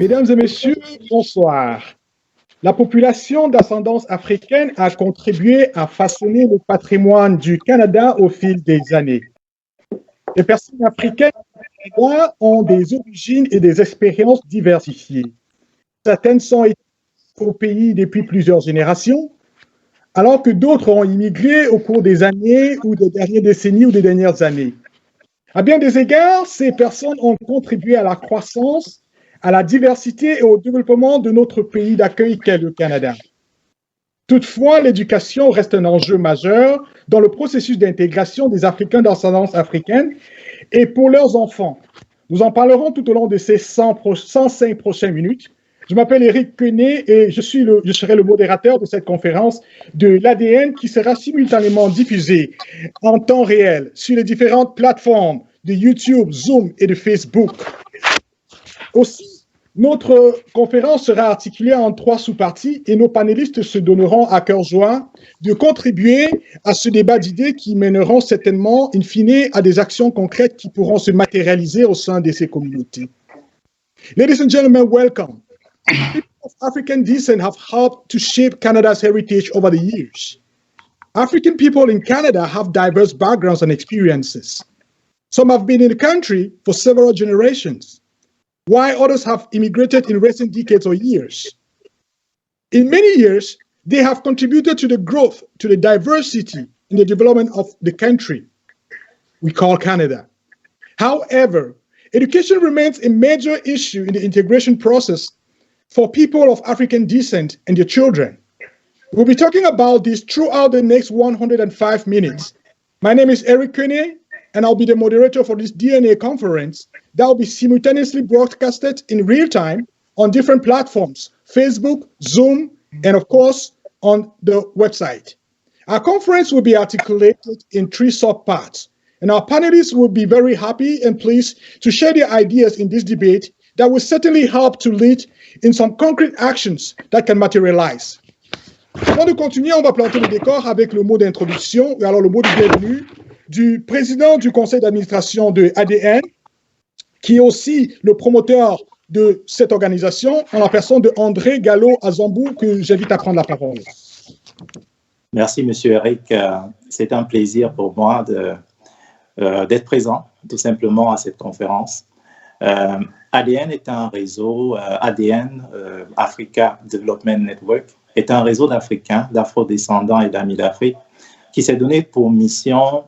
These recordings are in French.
Mesdames et messieurs, bonsoir. La population d'ascendance africaine a contribué à façonner le patrimoine du Canada au fil des années. Les personnes africaines du Canada ont des origines et des expériences diversifiées. Certaines sont au pays depuis plusieurs générations, alors que d'autres ont immigré au cours des années ou des dernières décennies ou des dernières années. À bien des égards, ces personnes ont contribué à la croissance, à la diversité et au développement de notre pays d'accueil qu'est le Canada. Toutefois, l'éducation reste un enjeu majeur dans le processus d'intégration des Africains d'ascendance africaine et pour leurs enfants. Nous en parlerons tout au long de ces 105 prochaines minutes. Je m'appelle Éric Quenet et je serai le modérateur de cette conférence de l'ADN qui sera simultanément diffusée en temps réel sur les différentes plateformes de YouTube, Zoom et de Facebook. Aussi, notre conférence sera articulée en 3 sous-parties et nos panélistes se donneront à cœur joie de contribuer à ce débat d'idées qui mèneront certainement, in fine, à des actions concrètes qui pourront se matérialiser au sein de ces communautés. Ladies and gentlemen, welcome. People of African descent have helped to shape Canada's heritage over the years. African people in Canada have diverse backgrounds and experiences. Some have been in the country for several generations, while others have immigrated in recent decades or years. In many years, they have contributed to the growth, to the diversity in the development of the country we call Canada. However, education remains a major issue in the integration process for people of African descent and their children. We'll be talking about this throughout the next 105 minutes. My name is Eric Quenet, and I'll be the moderator for this DNA conference that will be simultaneously broadcasted in real time on different platforms, Facebook, Zoom, and of course, on the website. Our conference will be articulated in 3 sub-parts, and our panelists will be very happy and pleased to share their ideas in this debate that will certainly help to lead in some concrete actions that can materialize. Avant de continuer, on va planter le décor avec le mot d'introduction, et alors le mot de bienvenue du président du conseil d'administration de ADN, qui est aussi le promoteur de cette organisation, en la personne de André Gallo-Azambou, que j'invite à prendre la parole. Merci, Monsieur Eric. C'est un plaisir pour moi d'être présent, tout simplement, à cette conférence. ADN est un réseau, ADN, Africa Development Network, est un réseau d'Africains, d'Afro-descendants et d'amis d'Afrique qui s'est donné pour mission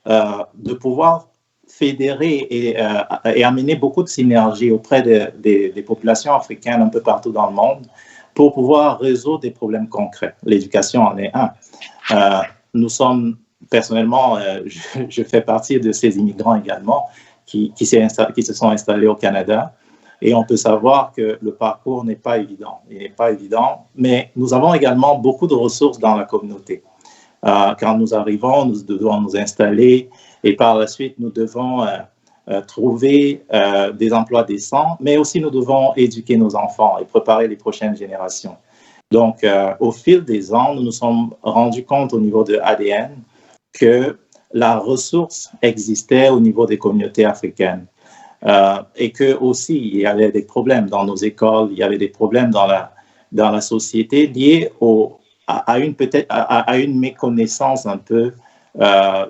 de pouvoir fédérer et amener beaucoup de synergie auprès des populations africaines un peu partout dans le monde pour pouvoir résoudre des problèmes concrets. L'éducation en est un. Nous sommes, personnellement, je fais partie de ces immigrants également qui se sont installés au Canada. Et on peut savoir que le parcours n'est pas évident. Il n'est pas évident, mais nous avons également beaucoup de ressources dans la communauté. Quand nous arrivons, nous devons nous installer et par la suite, nous devons trouver des emplois décents, mais aussi nous devons éduquer nos enfants et préparer les prochaines générations. Donc, au fil des ans, nous nous sommes rendus compte au niveau de ADN que la ressource existait au niveau des communautés africaines. Et que aussi il y avait des problèmes dans nos écoles, il y avait des problèmes dans la société liés à une méconnaissance un peu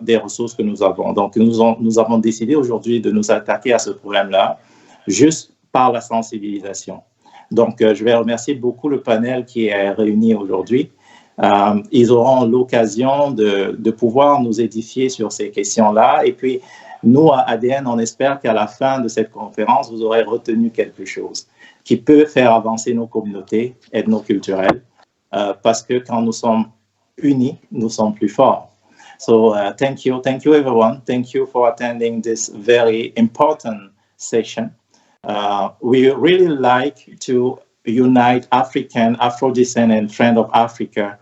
des ressources que nous avons. Donc nous avons décidé aujourd'hui de nous attaquer à ce problème-là juste par la sensibilisation. Donc je vais remercier beaucoup le panel qui est réuni aujourd'hui. Ils auront l'occasion de pouvoir nous édifier sur ces questions-là et puis nous, à ADN, on espère qu'à la fin de cette conférence, vous aurez retenu quelque chose qui peut faire avancer nos communautés ethno-culturelles parce que quand nous sommes unis, nous sommes plus forts. So, thank you everyone. Thank you for attending this very important session. We really like to unite African, Afro-descent and Friend of Africa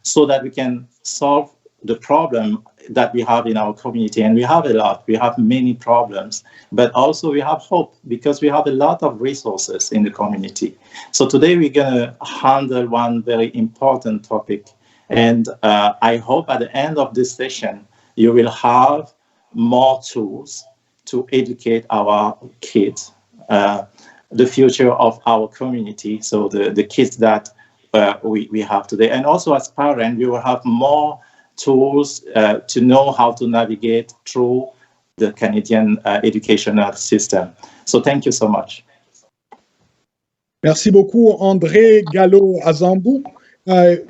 so that we can solve the problem that we have in our community. And we have a lot. We have many problems, but also we have hope because we have a lot of resources in the community. So today we're going to handle one very important topic. And I hope at the end of this session, you will have more tools to educate our kids the future of our community, so the kids that we have today. And also as parents, we will have more tools to know how to navigate through the Canadian educational system. So thank you so much. Merci beaucoup, André Gallo-Azambou,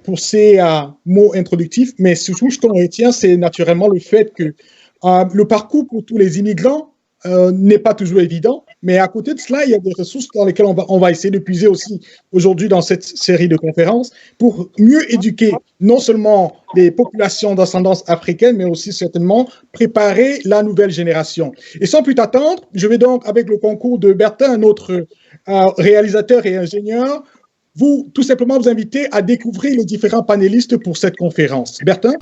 pour ces mots introductifs. Mais surtout, ce qu'on retient, c'est naturellement le fait que le parcours pour tous les immigrants n'est pas toujours évident. Mais à côté de cela, il y a des ressources dans lesquelles on va essayer de puiser aussi aujourd'hui dans cette série de conférences pour mieux éduquer non seulement les populations d'ascendance africaine, mais aussi certainement préparer la nouvelle génération. Et sans plus attendre, je vais donc, avec le concours de Bertin, notre réalisateur et ingénieur, tout simplement vous inviter à découvrir les différents panélistes pour cette conférence. Bertin?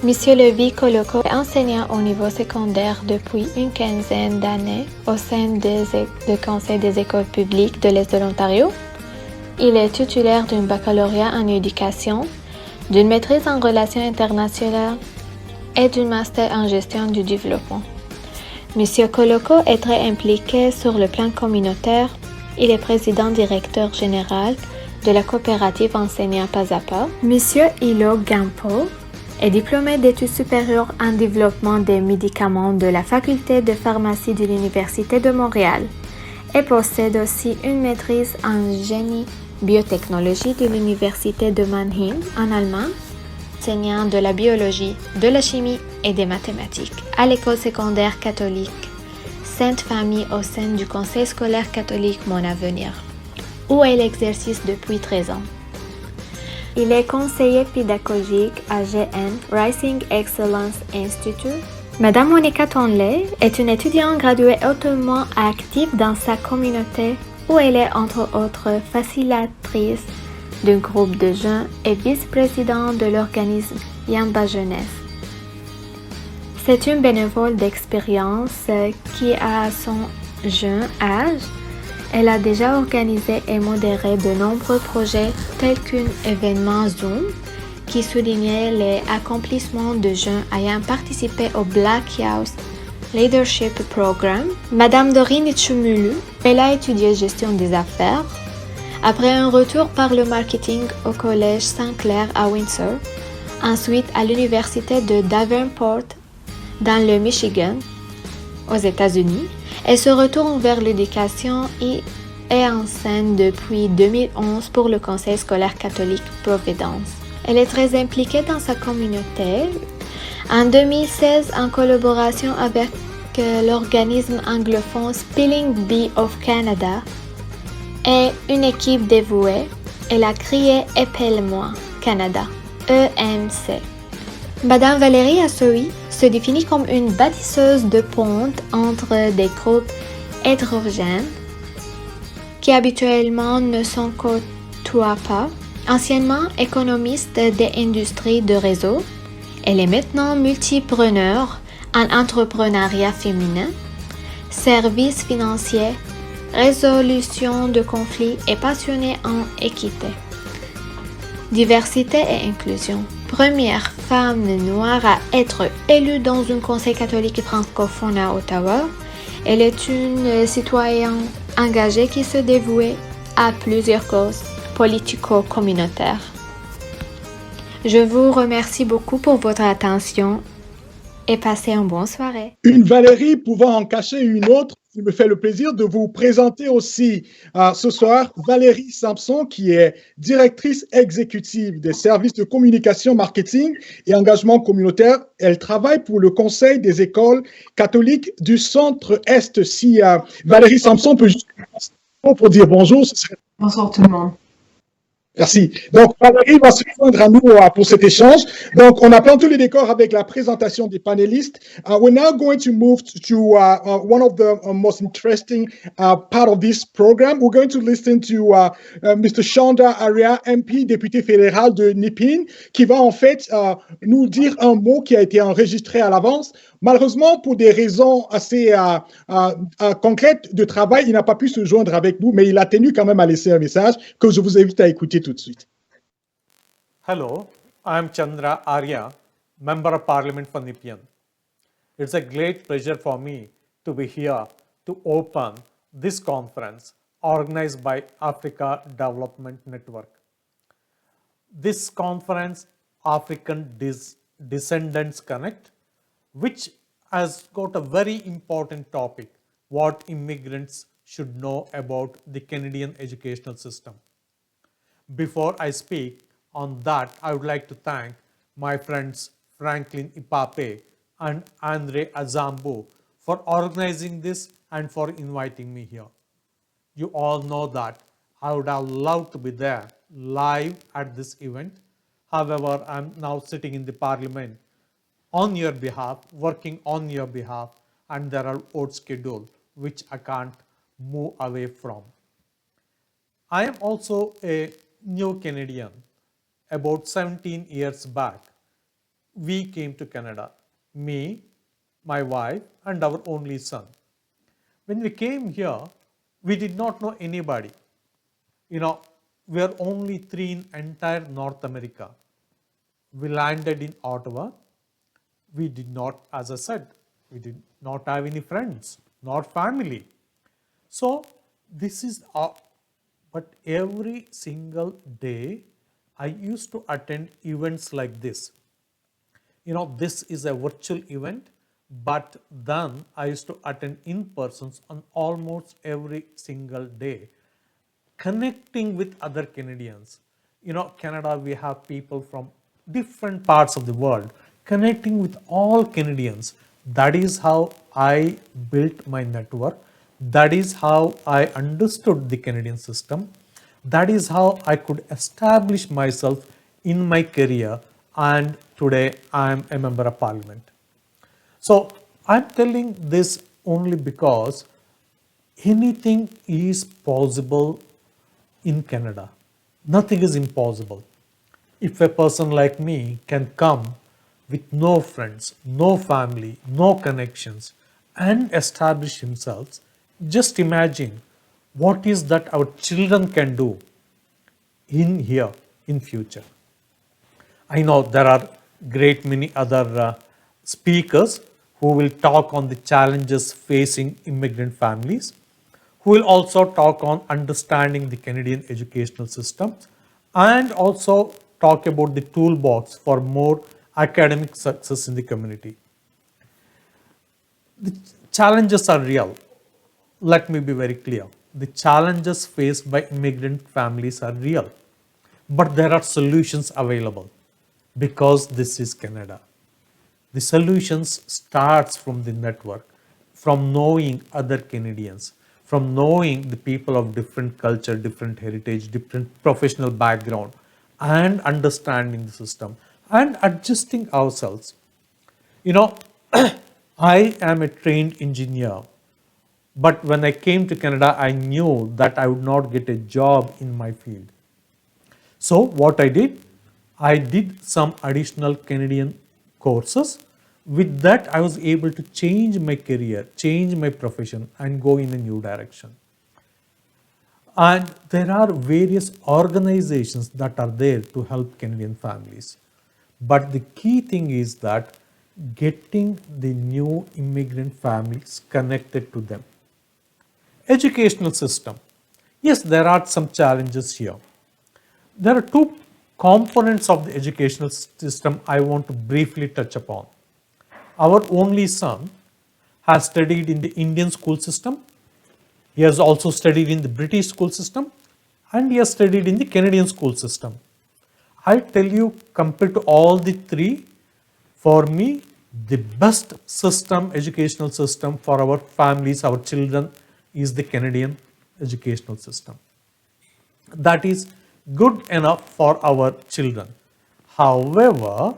Monsieur Levi Koloko est enseignant au niveau secondaire depuis une quinzaine d'années au sein du Conseil des écoles publiques de l'Est de l'Ontario. Il est titulaire d'un baccalauréat en éducation, d'une maîtrise en relations internationales et d'un master en gestion du développement. Monsieur Koloko est très impliqué sur le plan communautaire. Il est président-directeur général de la coopérative Enseignants Pas à Pas. Monsieur Ilo Gampo est diplômé d'études supérieures en développement des médicaments de la faculté de pharmacie de l'Université de Montréal et possède aussi une maîtrise en génie biotechnologie de l'Université de Mannheim en Allemagne, enseignant de la biologie, de la chimie et des mathématiques à l'école secondaire catholique Sainte Famille au sein du Conseil scolaire catholique Mon Avenir, où elle exerce depuis 13 ans. Il est conseiller pédagogique à GN Rising Excellence Institute. Madame Monica Tonley est une étudiante graduée hautement active dans sa communauté où elle est entre autres facilitatrice d'un groupe de jeunes et vice-présidente de l'organisme Yamba Jeunesse. C'est une bénévole d'expérience qui, à son jeune âge, elle a déjà organisé et modéré de nombreux projets tels qu'un événement Zoom qui soulignait les accomplissements de jeunes ayant participé au Black Youth Leadership Program. Madame Dorine Chumulu, elle a étudié gestion des affaires. Après un retour par le marketing au Collège Saint-Clair à Windsor, ensuite à l'Université de Davenport dans le Michigan, aux États-Unis, elle se retourne vers l'éducation et enseigne depuis 2011 pour le Conseil scolaire catholique Providence. Elle est très impliquée dans sa communauté. En 2016, en collaboration avec l'organisme anglophone Spelling Bee of Canada et une équipe dévouée, elle a créé Épelle-moi Canada, EMC. Madame Valérie Assoui se définit comme une bâtisseuse de pontes entre des groupes hétérogènes qui habituellement ne s'en côtoient pas. Anciennement économiste des industries de réseau, elle est maintenant multipreneur en entrepreneuriat féminin, services financiers, résolution de conflits et passionnée en équité. Diversité et inclusion. Première femme noire à être élue dans un conseil catholique francophone à Ottawa, elle est une citoyenne engagée qui se dévouait à plusieurs causes politico-communautaires. Je vous remercie beaucoup pour votre attention et passez une bonne soirée. Une Valérie pouvant en cacher une autre, il me fait le plaisir de vous présenter aussi ce soir Valérie Sampson, qui est directrice exécutive des services de communication, marketing et engagement communautaire. Elle travaille pour le Conseil des écoles catholiques du Centre-Est. Si Valérie Sampson peut juste pour dire bonjour. Bonsoir tout le monde. Merci. Donc, Valérie va se joindre à nous pour cet échange. Donc, on a planté le décor avec la présentation des panélistes. We're now going to move to one of the most interesting part of this program. We're going to listen to Mr. Chandra Arya, MP, député fédéral de Nipin, qui va en fait nous dire un mot qui a été enregistré à l'avance. Malheureusement, pour des raisons assez concrètes de travail, il n'a pas pu se joindre avec nous, mais il a tenu quand même à laisser un message que je vous invite à écouter tout de suite. Hello, I am Chandra Arya, Member of Parliament for Nepean. It's a great pleasure for me to be here to open this conference organized by Africa Development Network. This conference, African Descendants Connect, which has got a very important topic, what immigrants should know about the Canadian educational system. Before I speak on that, I would like to thank my friends Franklin Ipape and Andre Azambu for organizing this and for inviting me here. You all know that I would have loved to be there live at this event. However, I'm now sitting in the parliament on your behalf, working on your behalf, and there are vote schedule which I can't move away from. I am also a new Canadian. About 17 years back, we came to Canada, me, my wife, and our only son. When we came here, we did not know anybody. We are only three in entire North America. We landed in Ottawa. We did not, as I said, we did not have any friends, not family. So this is, but every single day, I used to attend events like this. This is a virtual event, but then I used to attend in persons on almost every single day, connecting with other Canadians. Canada, we have people from different parts of the world, connecting with all Canadians. That is how I built my network. That is how I understood the Canadian system. That is how I could establish myself in my career, and today I am a member of parliament. So I'm telling this only because anything is possible in Canada. Nothing is impossible. If a person like me can come with no friends, no family, no connections, and establish himself, just imagine what is that our children can do in here in future. I know there are great many other speakers who will talk on the challenges facing immigrant families, who will also talk on understanding the Canadian educational system, and also talk about the toolbox for more academic success in the community. The challenges are real. Let me be very clear. The challenges faced by immigrant families are real, but there are solutions available because this is Canada. The solutions starts from the network, from knowing other Canadians, from knowing the people of different culture, different heritage, different professional background, and understanding the system and adjusting ourselves. I am a trained engineer, but when I came to Canada, I knew that I would not get a job in my field. So what I did some additional Canadian courses. With that, I was able to change my career, change my profession, and go in a new direction. And there are various organizations that are there to help Canadian families. But the key thing is that getting the new immigrant families connected to them. Educational system. Yes, there are some challenges here. There are two components of the educational system I want to briefly touch upon. Our only son has studied in the Indian school system. He has also studied in the British school system, and he has studied in the Canadian school system. I tell you, compared to all the three, for me, the best system, educational system for our families, our children, is the Canadian educational system. That is good enough for our children. However,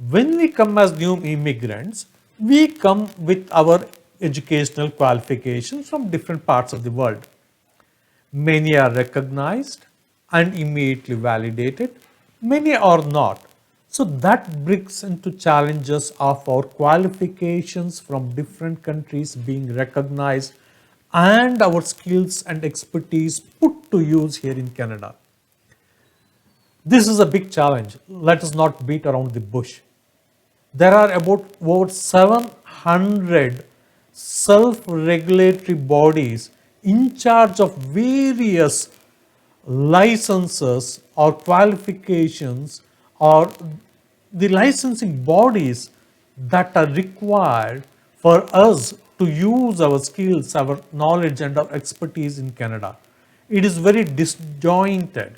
when we come as new immigrants, we come with our educational qualifications from different parts of the world. Many are recognized and immediately validated, many are not. So that brings into challenges of our qualifications from different countries being recognized and our skills and expertise put to use here in Canada. This is a big challenge. Let us not beat around the bush. There are about over 700 self-regulatory bodies in charge of various licenses or qualifications or the licensing bodies that are required for us to use our skills, our knowledge and our expertise in Canada. It is very disjointed.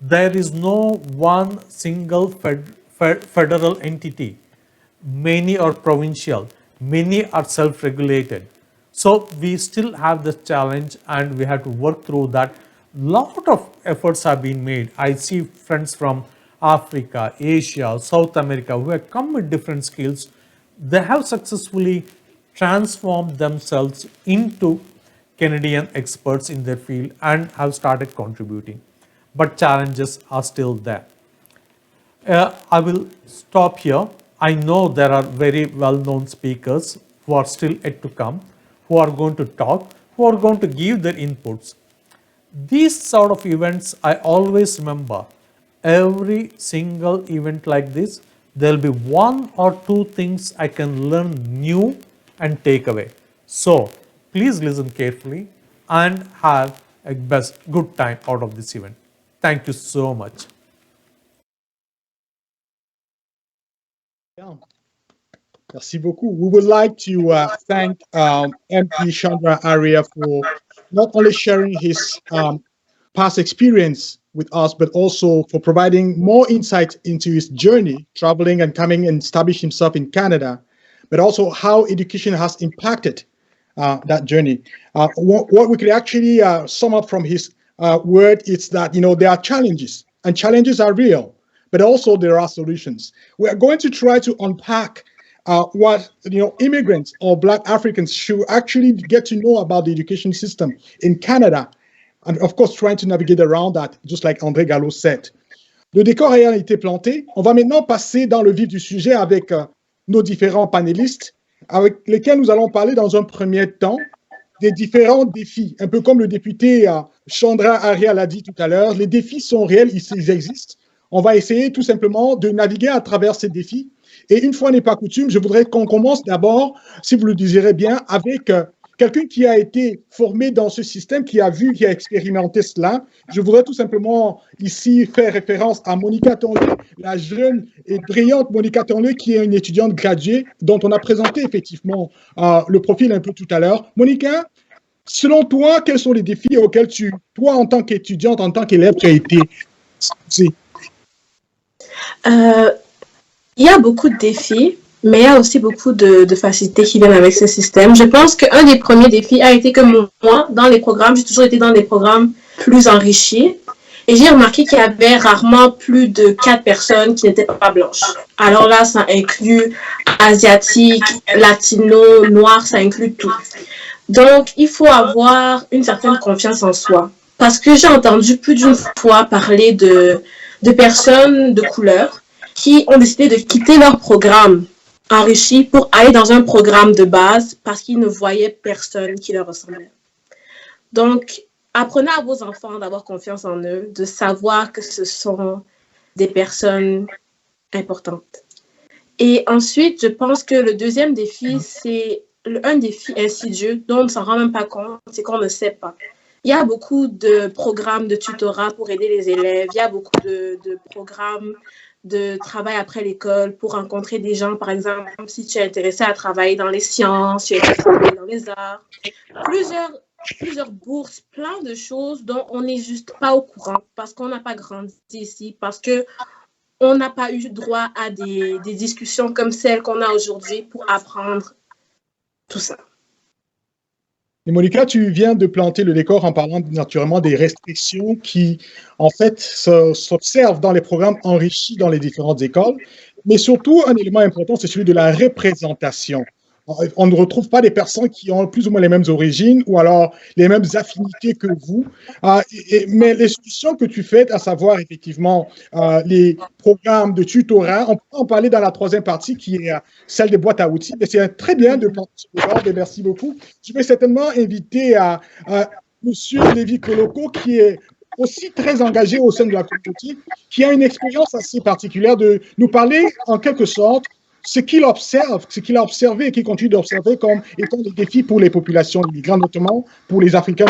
There is no one single federal entity. Many are provincial, many are self-regulated. So we still have this challenge and we have to work through that. Lot of efforts have been made. I see friends from Africa, Asia, South America who have come with different skills. They have successfully transformed themselves into Canadian experts in their field and have started contributing. But challenges are still there. I will stop here. I know there are very well-known speakers who are still yet to come, who are going to talk, who are going to give their inputs. These sort of events, I always remember, every single event like this, there will be one or two things I can learn new and take away. So please listen carefully and have a good time out of this event. Thank you so much. Merci beaucoup. We would like to thank MP Chandra Arya for not only sharing his past experience with us, but also for providing more insight into his journey, traveling and coming and establishing himself in Canada, but also how education has impacted that journey. What we could actually sum up from his word is that, there are challenges, and challenges are real, but also there are solutions. We are going to try to unpack what immigrants or Black Africans should actually get to know about the education system in Canada, and of course trying to navigate around that, just like André Gallo said. Le décor ayant été planté, on va maintenant passer dans le vif du sujet avec nos différents panélistes, avec lesquels nous allons parler dans un premier temps des différents défis. Un peu comme le député Chandra Arya l'a dit tout à l'heure, les défis sont réels, ils existent. On va essayer tout simplement de naviguer à travers ces défis. Et une fois n'est pas coutume, je voudrais qu'on commence d'abord, si vous le désirez bien, avec quelqu'un qui a été formé dans ce système, qui a expérimenté cela. Je voudrais tout simplement ici faire référence à Monica Tonlé, la jeune et brillante Monica Tonlé, qui est une étudiante graduée, dont on a présenté effectivement le profil un peu tout à l'heure. Monica, selon toi, quels sont les défis auxquels toi, en tant qu'étudiante, en tant qu'élève, tu as été exposée? Il y a beaucoup de défis, mais il y a aussi beaucoup de facilités qui viennent avec ce système. Je pense qu'un des premiers défis a été que moi, dans les programmes, j'ai toujours été dans des programmes plus enrichis. Et j'ai remarqué qu'il y avait rarement plus de 4 personnes qui n'étaient pas blanches. Alors là, ça inclut asiatiques, latinos, noirs, ça inclut tout. Donc, il faut avoir une certaine confiance en soi. Parce que j'ai entendu plus d'une fois parler de personnes de couleur qui ont décidé de quitter leur programme enrichi pour aller dans un programme de base parce qu'ils ne voyaient personne qui leur ressemblait. Donc, apprenez à vos enfants d'avoir confiance en eux, de savoir que ce sont des personnes importantes. Et ensuite, je pense que le deuxième défi, c'est un défi insidieux dont on ne s'en rend même pas compte, c'est qu'on ne sait pas. Il y a beaucoup de programmes de tutorat pour aider les élèves, il y a beaucoup de programmes de travail après l'école pour rencontrer des gens, par exemple, si tu es intéressé à travailler dans les sciences, tu es intéressé à travailler dans les arts, plusieurs bourses, plein de choses dont on n'est juste pas au courant parce qu'on n'a pas grandi ici, parce qu'on n'a pas eu droit à des discussions comme celles qu'on a aujourd'hui pour apprendre tout ça. Et Monica, tu viens de planter le décor en parlant naturellement des restrictions qui, en fait, s'observent dans les programmes enrichis dans les différentes écoles. Mais surtout, un élément important, c'est celui de la représentation. On ne retrouve pas des personnes qui ont plus ou moins les mêmes origines ou alors les mêmes affinités que vous. Mais les solutions que tu fais, à savoir effectivement les programmes de tutorat, on peut en parler dans la troisième partie qui est celle des boîtes à outils. C'est très bien de planter ce débat, merci beaucoup. Je vais certainement inviter à M. Lévi Koloko, qui est aussi très engagé au sein de la communauté, qui a une expérience assez particulière de nous parler en quelque sorte ce qu'il observe, ce qu'il a observé et qu'il continue d'observer comme étant des défis pour les populations immigrantes, notamment pour les Africains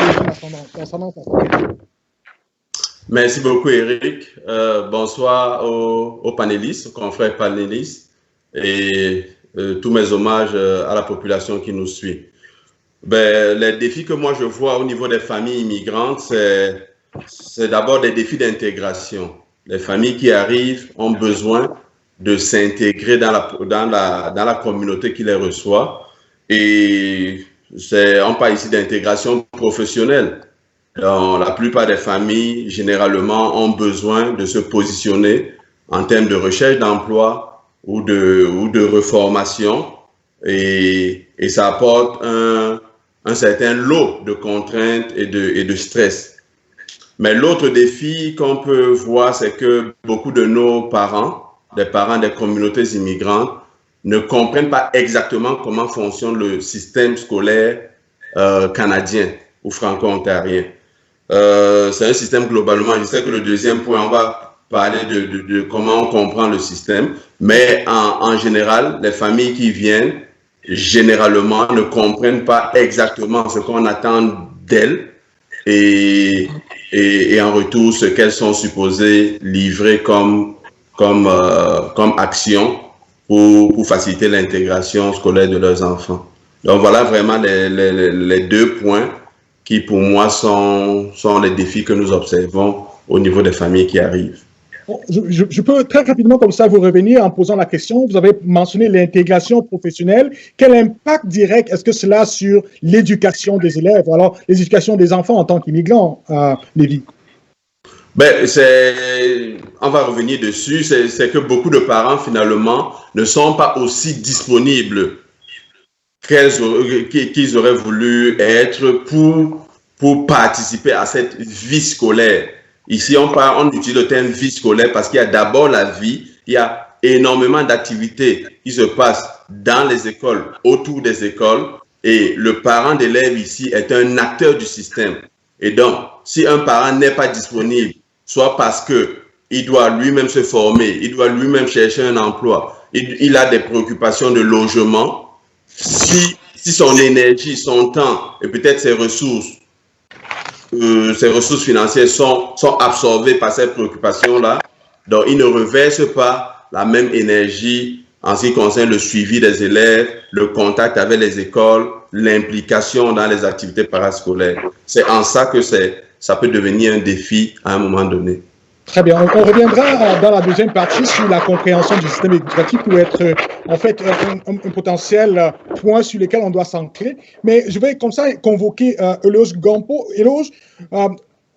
d'ascendance africaine. Merci beaucoup, Eric. Bonsoir aux panélistes, aux confrères panélistes et tous mes hommages à la population qui nous suit. Les défis que moi je vois au niveau des familles immigrantes, c'est d'abord des défis d'intégration. Les familles qui arrivent ont besoin de s'intégrer dans la communauté qui les reçoit. Et on parle ici d'intégration professionnelle. La plupart des familles, généralement, ont besoin de se positionner en termes de recherche d'emploi ou de reformation. Et ça apporte un certain lot de contraintes et de stress. Mais l'autre défi qu'on peut voir, c'est que beaucoup de nos parents, des parents des communautés immigrantes, ne comprennent pas exactement comment fonctionne le système scolaire canadien ou franco-ontarien. C'est un système globalement, je sais que le deuxième point, on va parler de comment on comprend le système, mais en général, les familles qui viennent, généralement, ne comprennent pas exactement ce qu'on attend d'elles et en retour, ce qu'elles sont supposées livrer comme action pour faciliter l'intégration scolaire de leurs enfants. Donc voilà vraiment les deux points qui pour moi sont les défis que nous observons au niveau des familles qui arrivent. Je peux très rapidement comme ça vous revenir en posant la question. Vous avez mentionné l'intégration professionnelle. Quel impact direct est-ce que cela a sur l'éducation des élèves ou alors l'éducation des enfants en tant qu'immigrants, Lévi? On va revenir dessus, c'est que beaucoup de parents finalement ne sont pas aussi disponibles qu'ils auraient voulu être pour participer à cette vie scolaire. Ici, on utilise le terme vie scolaire parce qu'il y a d'abord la vie, il y a énormément d'activités qui se passent dans les écoles, autour des écoles, et le parent d'élève ici est un acteur du système. Et donc, si un parent n'est pas disponible, soit parce qu'il doit lui-même se former, il doit lui-même chercher un emploi, il a des préoccupations de logement, si son énergie, son temps et peut-être ses ressources financières sont absorbées par ces préoccupations-là, donc il ne reverse pas la même énergie en ce qui concerne le suivi des élèves, le contact avec les écoles, l'implication dans les activités parascolaires. C'est en ça que ça peut devenir un défi à un moment donné. Très bien. On reviendra dans la deuxième partie sur la compréhension du système éducatif pour être en fait un potentiel point sur lequel on doit s'ancrer. Mais je vais comme ça convoquer Eloge Gampo. Eloge,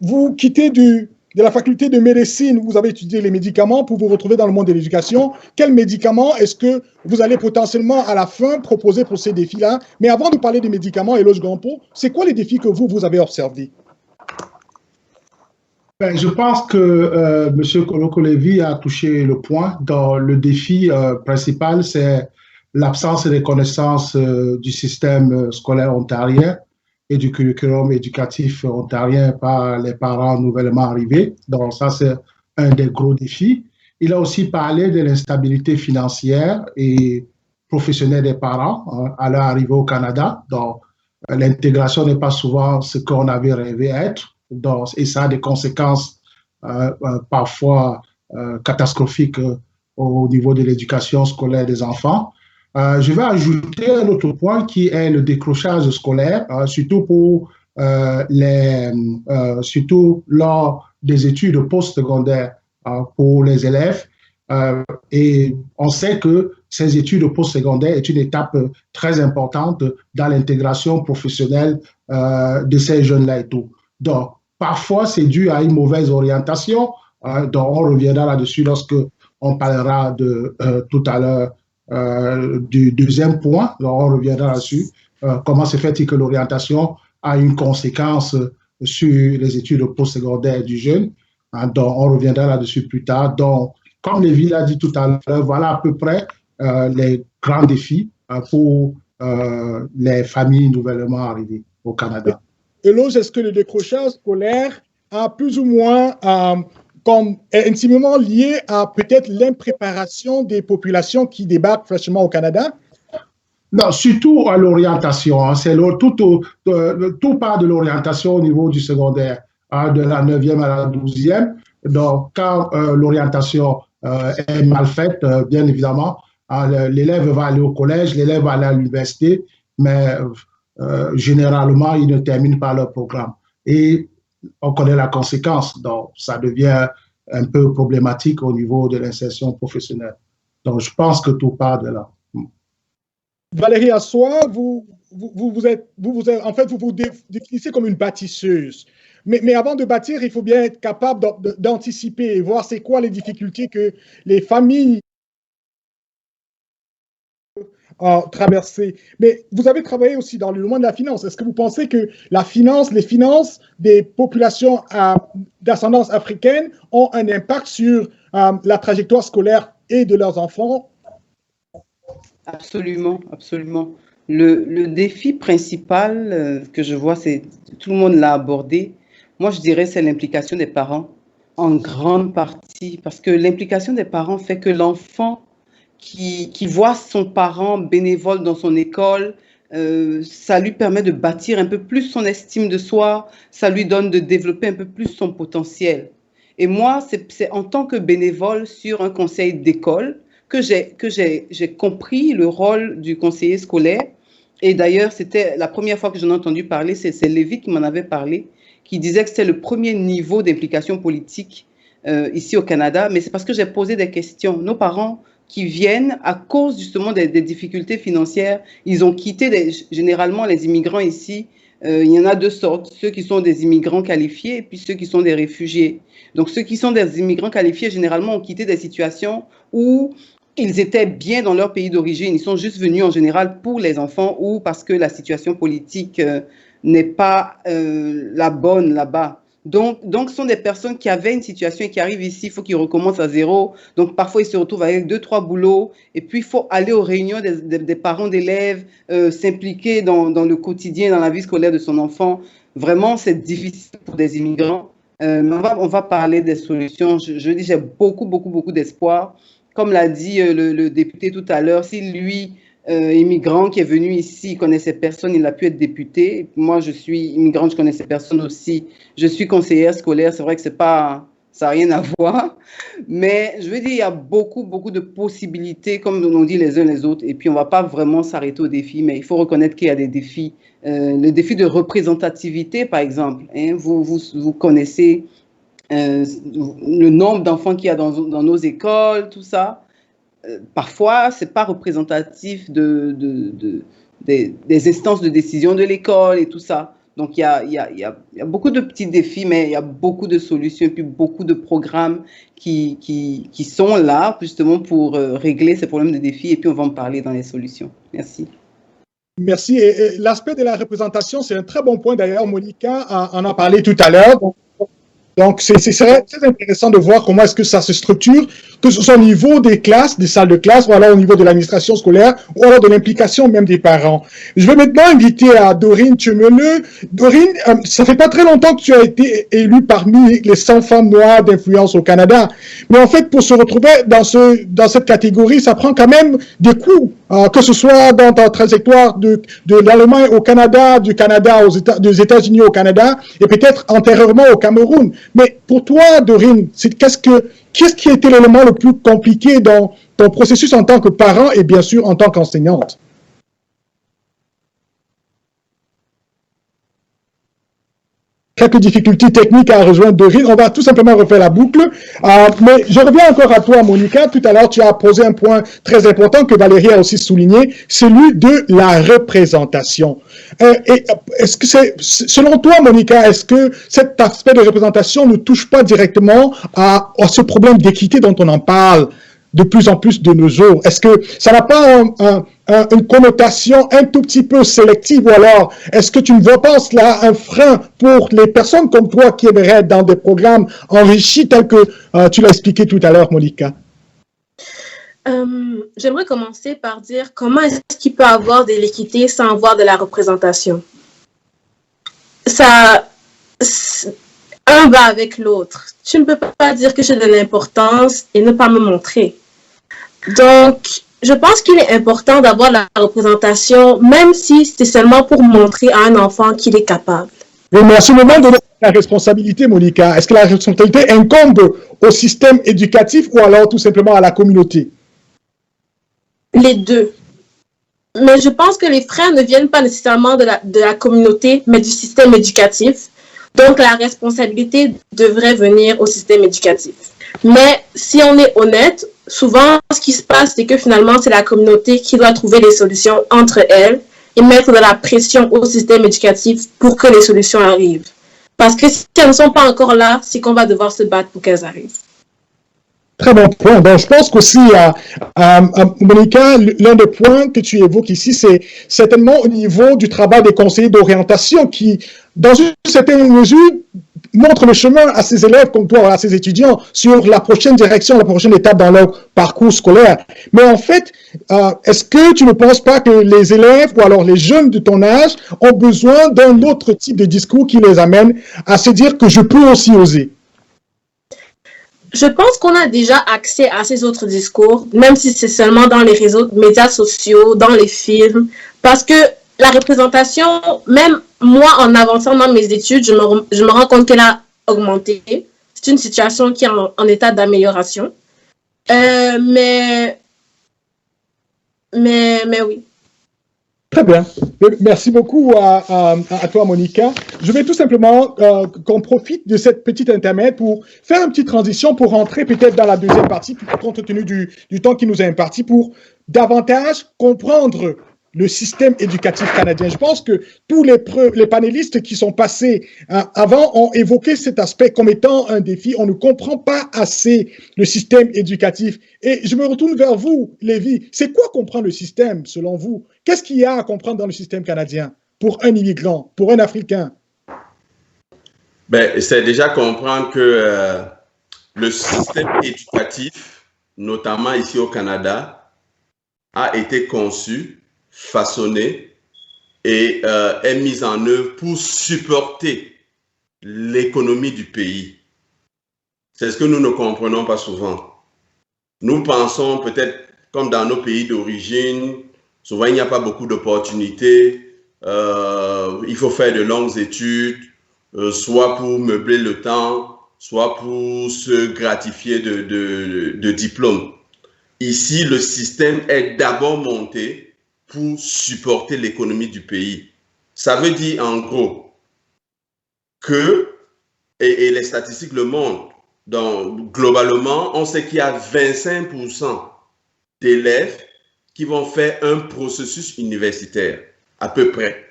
vous quittez de la faculté de médecine, vous avez étudié les médicaments pour vous retrouver dans le monde de l'éducation. Quels médicaments est-ce que vous allez potentiellement à la fin proposer pour ces défis-là? Mais avant de parler des médicaments, Eloge Gampo, c'est quoi les défis que vous avez observés? Je pense que M. Koloko Lévi a touché le point. Dans le défi principal, c'est l'absence des connaissances du système scolaire ontarien et du curriculum éducatif ontarien par les parents nouvellement arrivés. Donc ça, c'est un des gros défis. Il a aussi parlé de l'instabilité financière et professionnelle des parents à leur arrivée au Canada. Donc l'intégration n'est pas souvent ce qu'on avait rêvé être. Donc, et ça a des conséquences parfois catastrophiques au niveau de l'éducation scolaire des enfants. Je vais ajouter un autre point qui est le décrochage scolaire, surtout surtout lors des études postsecondaires pour les élèves. Et on sait que ces études postsecondaires est une étape très importante dans l'intégration professionnelle de ces jeunes-là et tout. Donc, parfois, c'est dû à une mauvaise orientation. Donc, on reviendra là-dessus lorsque on parlera tout à l'heure du deuxième point. Donc, on reviendra là-dessus. Comment se fait-il que l'orientation a une conséquence sur les études postsecondaires du jeune? Donc, on reviendra là-dessus plus tard. Donc, comme Lévi l'a dit tout à l'heure, voilà à peu près les grands défis pour les familles nouvellement arrivées au Canada. Eloge, est-ce que le décrochage scolaire a plus ou moins est intimement lié à peut-être l'impréparation des populations qui débarquent fraîchement au Canada? Non, surtout à l'orientation. Hein, tout part de l'orientation au niveau du secondaire, de la 9e à la 12e. Donc, quand l'orientation est mal faite, bien évidemment, l'élève va aller au collège, l'élève va aller à l'université, mais généralement, ils ne terminent pas leur programme. Et on connaît la conséquence, donc ça devient un peu problématique au niveau de l'insertion professionnelle. Donc, je pense que tout part de là. Valérie Assois, vous vous définissez comme une bâtisseuse. Mais avant de bâtir, il faut bien être capable d'anticiper et voir c'est quoi les difficultés que les familles ont traversées. Mais vous avez travaillé aussi dans le domaine de la finance. Est-ce que vous pensez que les finances des populations d'ascendance africaine ont un impact sur la trajectoire scolaire et de leurs enfants? Absolument, absolument. Le défi principal que je vois, c'est tout le monde l'a abordé. Moi, je dirais c'est l'implication des parents en grande partie, parce que l'implication des parents fait que l'enfant qui voit son parent bénévole dans son école, ça lui permet de bâtir un peu plus son estime de soi, ça lui donne de développer un peu plus son potentiel. Et moi, c'est en tant que bénévole sur un conseil d'école que j'ai compris le rôle du conseiller scolaire. Et d'ailleurs, c'était la première fois que j'en ai entendu parler, c'est Lévi qui m'en avait parlé, qui disait que c'était le premier niveau d'implication politique ici au Canada. Mais c'est parce que j'ai posé des questions. Nos parents qui viennent à cause justement des difficultés financières, ils ont quitté généralement les immigrants ici. Il y en a deux sortes, ceux qui sont des immigrants qualifiés et puis ceux qui sont des réfugiés. Donc ceux qui sont des immigrants qualifiés, généralement, ont quitté des situations où ils étaient bien dans leur pays d'origine. Ils sont juste venus en général pour les enfants ou parce que la situation politique n'est pas la bonne là-bas. Donc, ce sont des personnes qui avaient une situation et qui arrivent ici, il faut qu'ils recommencent à zéro. Donc, parfois, ils se retrouvent avec 2-3 boulots. Et puis, il faut aller aux réunions des parents d'élèves, s'impliquer dans le quotidien, dans la vie scolaire de son enfant. Vraiment, c'est difficile pour des immigrants. On va parler des solutions. Je dis, j'ai beaucoup d'espoir. Comme l'a dit le député tout à l'heure, si lui, immigrant qui est venu ici, il connaissait personne, il a pu être député. Moi, je suis immigrante, je connaissais personne aussi. Je suis conseillère scolaire, c'est vrai que ça n'a rien à voir. Mais je veux dire, il y a beaucoup de possibilités, comme on dit les uns les autres. Et puis, on ne va pas vraiment s'arrêter aux défis, mais il faut reconnaître qu'il y a des défis. Le défi de représentativité, par exemple. Hein, vous connaissez le nombre d'enfants qu'il y a dans nos écoles, tout ça. Parfois, ce n'est pas représentatif des instances de décision de l'école et tout ça. Donc, il y a beaucoup de petits défis, mais il y a beaucoup de solutions et puis beaucoup de programmes qui sont là justement pour régler ces problèmes de défis. Et puis, on va en parler dans les solutions. Merci. Merci. Et l'aspect de la représentation, c'est un très bon point. D'ailleurs, Monica en a parlé tout à l'heure. Donc, ce serait très intéressant de voir comment est-ce que ça se structure, que ce soit au niveau des classes, des salles de classe, ou alors au niveau de l'administration scolaire, ou alors de l'implication même des parents. Je vais maintenant inviter à Dorine Tchemeleux. Dorine, ça fait pas très longtemps que tu as été élue parmi les 100 femmes noires d'influence au Canada. Mais en fait, pour se retrouver dans cette catégorie, ça prend quand même des coups, que ce soit dans ta trajectoire de l'Allemagne au Canada, des États-Unis au Canada, et peut-être antérieurement au Cameroun. Mais pour toi, Dorine, qu'est-ce qui a été l'élément le plus compliqué dans ton processus en tant que parent et bien sûr en tant qu'enseignante? quelques difficultés techniques à rejoindre Dorine. On va tout simplement refaire la boucle. Mais je reviens encore à toi, Monica. Tout à l'heure, tu as posé un point très important que Valérie a aussi souligné, celui de la représentation. Est-ce que selon toi, Monica, est-ce que cet aspect de représentation ne touche pas directement à ce problème d'équité dont on en parle de plus en plus de nos jours? Est-ce que ça n'a pas une connotation un tout petit peu sélective, ou alors est-ce que tu ne vois pas cela un frein pour les personnes comme toi qui aimeraient être dans des programmes enrichis tels que tu l'as expliqué tout à l'heure, Monica? J'aimerais commencer par dire comment est-ce qu'il peut avoir de l'équité sans avoir de la représentation. Un va avec l'autre. Tu ne peux pas dire que j'ai de l'importance et ne pas me montrer. Donc, je pense qu'il est important d'avoir la représentation, même si c'est seulement pour montrer à un enfant qu'il est capable. Oui, mais à ce moment de la responsabilité, Monica, est-ce que la responsabilité incombe au système éducatif ou alors tout simplement à la communauté? Les deux. Mais je pense que les freins ne viennent pas nécessairement de la communauté, mais du système éducatif. Donc, la responsabilité devrait venir au système éducatif. Mais si on est honnête, souvent, ce qui se passe, c'est que finalement, c'est la communauté qui doit trouver les solutions entre elles et mettre de la pression au système éducatif pour que les solutions arrivent. Parce que si elles ne sont pas encore là, c'est qu'on va devoir se battre pour qu'elles arrivent. Très bon point. Donc, je pense qu'aussi, Monica, l'un des points que tu évoques ici, c'est certainement au niveau du travail des conseillers d'orientation qui, dans une certaine mesure, montre le chemin à ses élèves comme toi, à ses étudiants, sur la prochaine direction, la prochaine étape dans leur parcours scolaire. Mais en fait, est-ce que tu ne penses pas que les élèves ou alors les jeunes de ton âge ont besoin d'un autre type de discours qui les amène à se dire que je peux aussi oser? Je pense qu'on a déjà accès à ces autres discours, même si c'est seulement dans les réseaux médias sociaux, dans les films, parce que la représentation, même moi, en avançant dans mes études, je me rends compte qu'elle a augmenté. C'est une situation qui est en état d'amélioration. Mais oui. Très bien. Merci beaucoup à toi, Monica. Je vais tout simplement qu'on profite de cette petite intermède pour faire une petite transition pour rentrer peut-être dans la deuxième partie, compte tenu du temps qui nous est imparti, pour davantage comprendre le système éducatif canadien. Je pense que tous les panélistes qui sont passés avant ont évoqué cet aspect comme étant un défi. On ne comprend pas assez le système éducatif. Et je me retourne vers vous, Lévi. C'est quoi comprendre le système, selon vous? Qu'est-ce qu'il y a à comprendre dans le système canadien pour un immigrant, pour un Africain? C'est déjà comprendre que le système éducatif, notamment ici au Canada, a été conçu, façonné et est mis en œuvre pour supporter l'économie du pays. C'est ce que nous ne comprenons pas souvent. Nous pensons peut-être, comme dans nos pays d'origine, souvent il n'y a pas beaucoup d'opportunités, il faut faire de longues études, soit pour meubler le temps, soit pour se gratifier de diplômes. Ici, le système est d'abord monté pour supporter l'économie du pays. Ça veut dire en gros que, et les statistiques le montrent, donc globalement, on sait qu'il y a 25% d'élèves qui vont faire un processus universitaire, à peu près.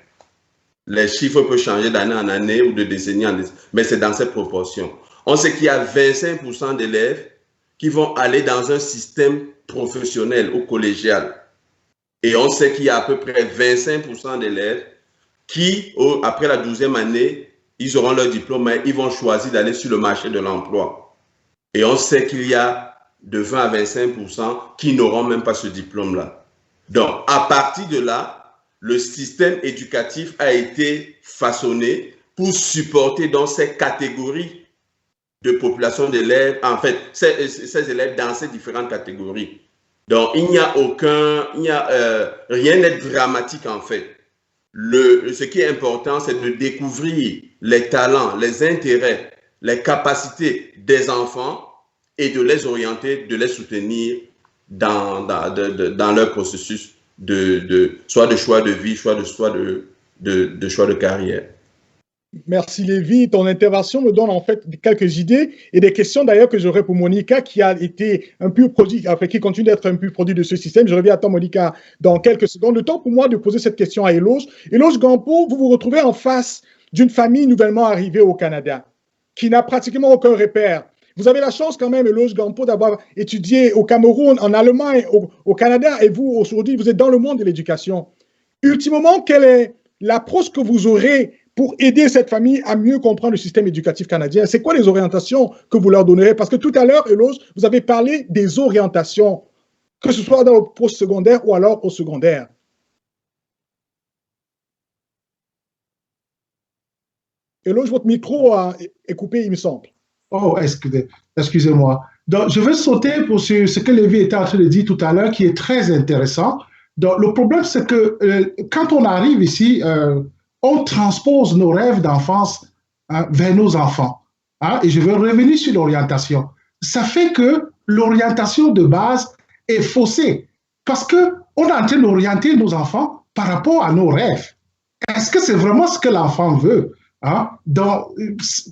Les chiffres peuvent changer d'année en année ou de décennie en décennie, mais c'est dans cette proportion. On sait qu'il y a 25% d'élèves qui vont aller dans un système professionnel ou collégial. Et on sait qu'il y a à peu près 25% d'élèves qui, après la 12e année, ils auront leur diplôme, mais ils vont choisir d'aller sur le marché de l'emploi. Et on sait qu'il y a de 20 à 25% qui n'auront même pas ce diplôme-là. Donc, à partir de là, le système éducatif a été façonné pour supporter dans ces catégories de population d'élèves, en fait, ces élèves dans ces différentes catégories. Donc, il n'y a rien n'est dramatique en fait. Ce qui est important, c'est de découvrir les talents, les intérêts, les capacités des enfants et de les orienter, de les soutenir dans leur processus soit de choix de vie, soit de choix de carrière. Merci Lévi. Ton intervention me donne en fait quelques idées et des questions d'ailleurs que j'aurais pour Monica qui a été un pur produit, enfin, qui continue d'être un pur produit de ce système. Je reviens à toi Monica dans quelques secondes. Le temps pour moi de poser cette question à Eloge. Eloge Gampo, vous vous retrouvez en face d'une famille nouvellement arrivée au Canada qui n'a pratiquement aucun repère. Vous avez la chance quand même, Eloge Gampo, d'avoir étudié au Cameroun, en Allemagne, au Canada et vous aujourd'hui, vous êtes dans le monde de l'éducation. Ultimement, quelle est l'approche que vous aurez pour aider cette famille à mieux comprendre le système éducatif canadien? C'est quoi les orientations que vous leur donnerez? Parce que tout à l'heure, Eloge, vous avez parlé des orientations, que ce soit dans le post-secondaire ou alors au secondaire. Eloge, votre micro est coupé, il me semble. Oh, excusez-moi. Donc, je vais sauter pour ce que Lévi était en train de dire tout à l'heure, qui est très intéressant. Donc, le problème, c'est que quand on arrive ici, on transpose nos rêves d'enfance vers nos enfants. Et je vais revenir sur l'orientation. Ça fait que l'orientation de base est faussée parce qu'on est en train d'orienter nos enfants par rapport à nos rêves. Est-ce que c'est vraiment ce que l'enfant veut? Donc,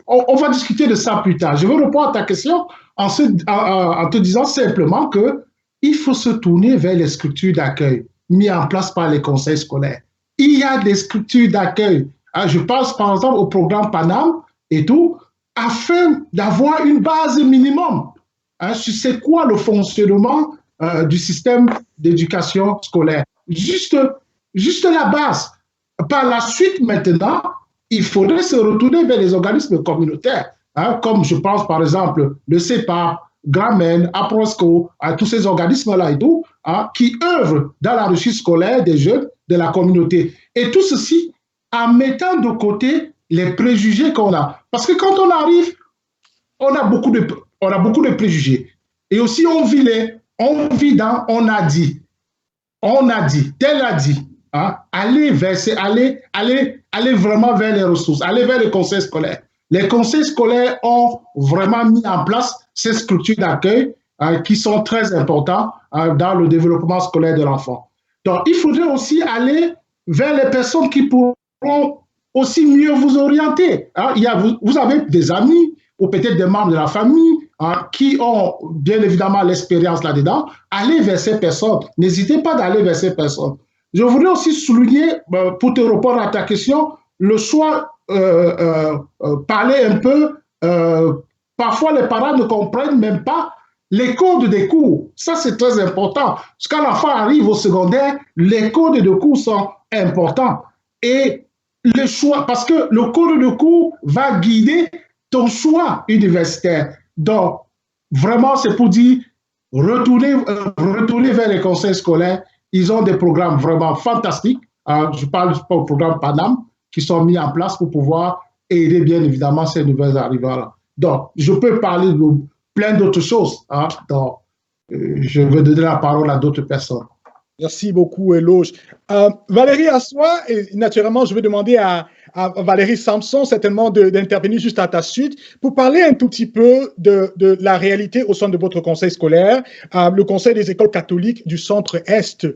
on va discuter de ça plus tard. Je vais répondre à ta question en te disant simplement qu'il faut se tourner vers les structures d'accueil mises en place par les conseils scolaires. Il y a des structures d'accueil. Je pense par exemple au programme Panam et tout, afin d'avoir une base minimum sur c'est quoi le fonctionnement du système d'éducation scolaire. Juste la base. Par la suite, maintenant, il faudrait se retourner vers les organismes communautaires, comme je pense par exemple le CEPA, Grameen, Aprosco, tous ces organismes-là et tout, qui œuvrent dans la réussite scolaire des jeunes de la communauté. Et tout ceci en mettant de côté les préjugés qu'on a. Parce que quand on arrive, on a beaucoup de préjugés. Et aussi, on vit dans on a dit, tel a dit. Aller vraiment vers les ressources, aller vers les conseils scolaires. Les conseils scolaires ont vraiment mis en place ces structures d'accueil qui sont très importantes dans le développement scolaire de l'enfant. Donc, il faudrait aussi aller vers les personnes qui pourront aussi mieux vous orienter. Vous avez des amis ou peut-être des membres de la famille qui ont bien évidemment l'expérience là-dedans. Allez vers ces personnes. N'hésitez pas d'aller vers ces personnes. Je voudrais aussi souligner, pour te répondre à ta question, le choix, parler un peu, parfois les parents ne comprennent même pas les codes des cours. Ça, c'est très important. Parce que quand l'enfant arrive au secondaire, les codes de cours sont importants. Et le choix, parce que le code de cours va guider ton choix universitaire. Donc, vraiment, c'est pour dire, retourner vers les conseils scolaires. Ils ont des programmes vraiment fantastiques. Je parle au programme Panam qui sont mis en place pour pouvoir aider bien évidemment ces nouvelles arrivants-là. Donc, je peux parler de plein d'autres choses. Donc, je vais donner la parole à d'autres personnes. Merci beaucoup, Eloge. Valérie Assois, et naturellement, je vais demander à Valérie Samson certainement d'intervenir juste à ta suite pour parler un tout petit peu de la réalité au sein de votre conseil scolaire, le conseil des écoles catholiques du centre-est.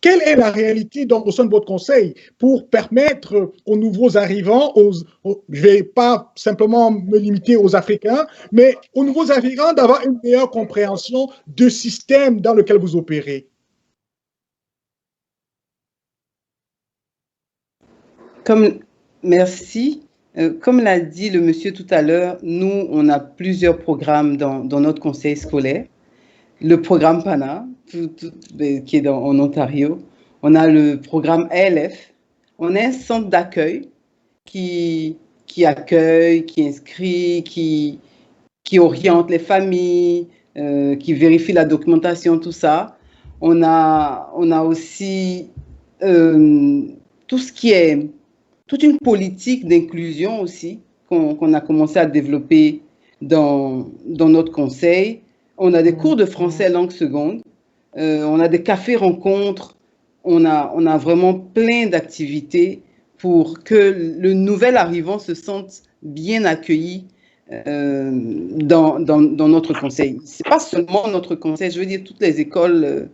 Quelle est la réalité au sein de votre conseil pour permettre aux nouveaux arrivants, je ne vais pas simplement me limiter aux Africains, mais aux nouveaux arrivants d'avoir une meilleure compréhension du système dans lequel vous opérez? Merci. Comme l'a dit le monsieur tout à l'heure, nous, on a plusieurs programmes dans notre conseil scolaire. Le programme PANA, qui est en Ontario. On a le programme ALF. On a un centre d'accueil qui accueille, qui inscrit, qui oriente les familles, qui vérifie la documentation, tout ça. On a aussi tout ce qui est toute une politique d'inclusion aussi qu'on a commencé à développer dans notre conseil. On a des cours de français langue seconde, on a des cafés rencontres, on a vraiment plein d'activités pour que le nouvel arrivant se sente bien accueilli dans notre conseil. Ce n'est pas seulement notre conseil, je veux dire toutes les écoles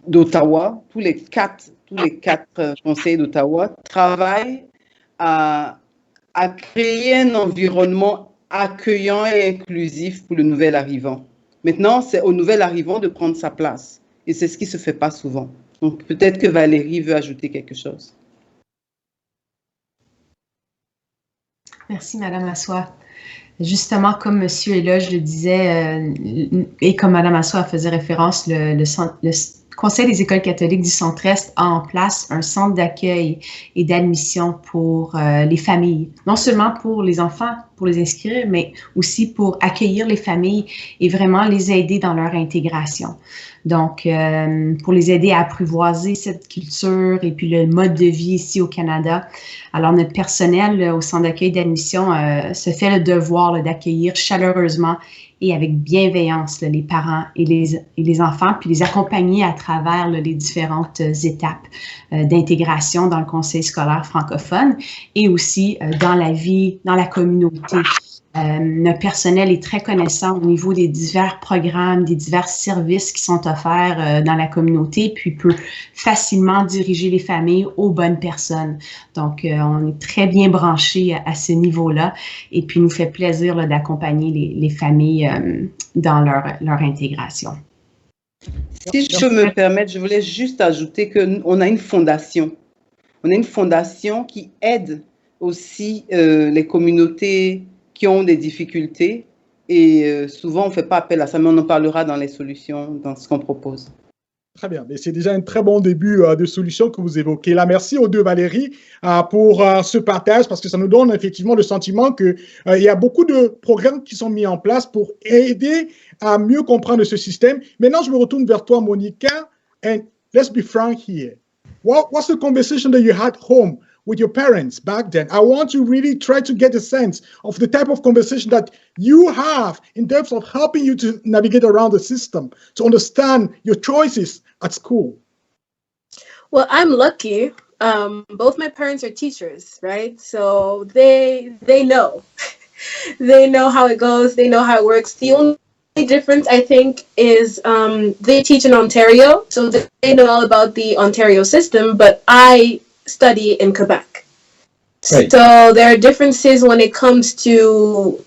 d'Ottawa, tous les quatre conseils d'Ottawa travaillent à à créer un environnement accueillant et inclusif pour le nouvel arrivant. Maintenant, c'est au nouvel arrivant de prendre sa place. Et c'est ce qui ne se fait pas souvent. Donc, peut-être que Valérie veut ajouter quelque chose. Merci, Madame Assois. Justement, comme Monsieur Eloge le disait, et comme Madame Assois faisait référence, le Conseil des écoles catholiques du Centre-Est a en place un centre d'accueil et d'admission pour les familles. Non seulement pour les enfants, pour les inscrire, mais aussi pour accueillir les familles et vraiment les aider dans leur intégration. Donc, pour les aider à apprivoiser cette culture et puis le mode de vie ici au Canada. Alors, notre personnel au centre d'accueil d'admission se fait le devoir d'accueillir chaleureusement et avec bienveillance les parents et les enfants, puis les accompagner à travers les différentes étapes d'intégration dans le conseil scolaire francophone et aussi dans la vie, dans la communauté. Notre personnel est très connaissant au niveau des divers programmes, des divers services qui sont offerts dans la communauté, puis peut facilement diriger les familles aux bonnes personnes. Donc, on est très bien branchés à ce niveau-là et puis nous fait plaisir d'accompagner les familles dans leur intégration. Si je peux me permettre, je voulais juste ajouter qu'on a une fondation. On a une fondation qui aide aussi les communautés qui ont des difficultés et souvent on ne fait pas appel à ça, mais on en parlera dans les solutions, dans ce qu'on propose. Très bien, mais c'est déjà un très bon début de solution que vous évoquez là. Merci aux deux Valérie pour ce partage parce que ça nous donne effectivement le sentiment qu'il y a beaucoup de programmes qui sont mis en place pour aider à mieux comprendre ce système. Maintenant, je me retourne vers toi, Monica, and let's be frank here. What's the conversation that you had home with your parents back then? I want to really try to get a sense of the type of conversation that you have in terms of helping you to navigate around the system, to understand your choices at school. Well, I'm lucky. Both my parents are teachers, right? So they know. They know how it goes. They know how it works. The only difference, I think, is they teach in Ontario, so they know all about the Ontario system, but I study in Quebec. Right. So there are differences when it comes to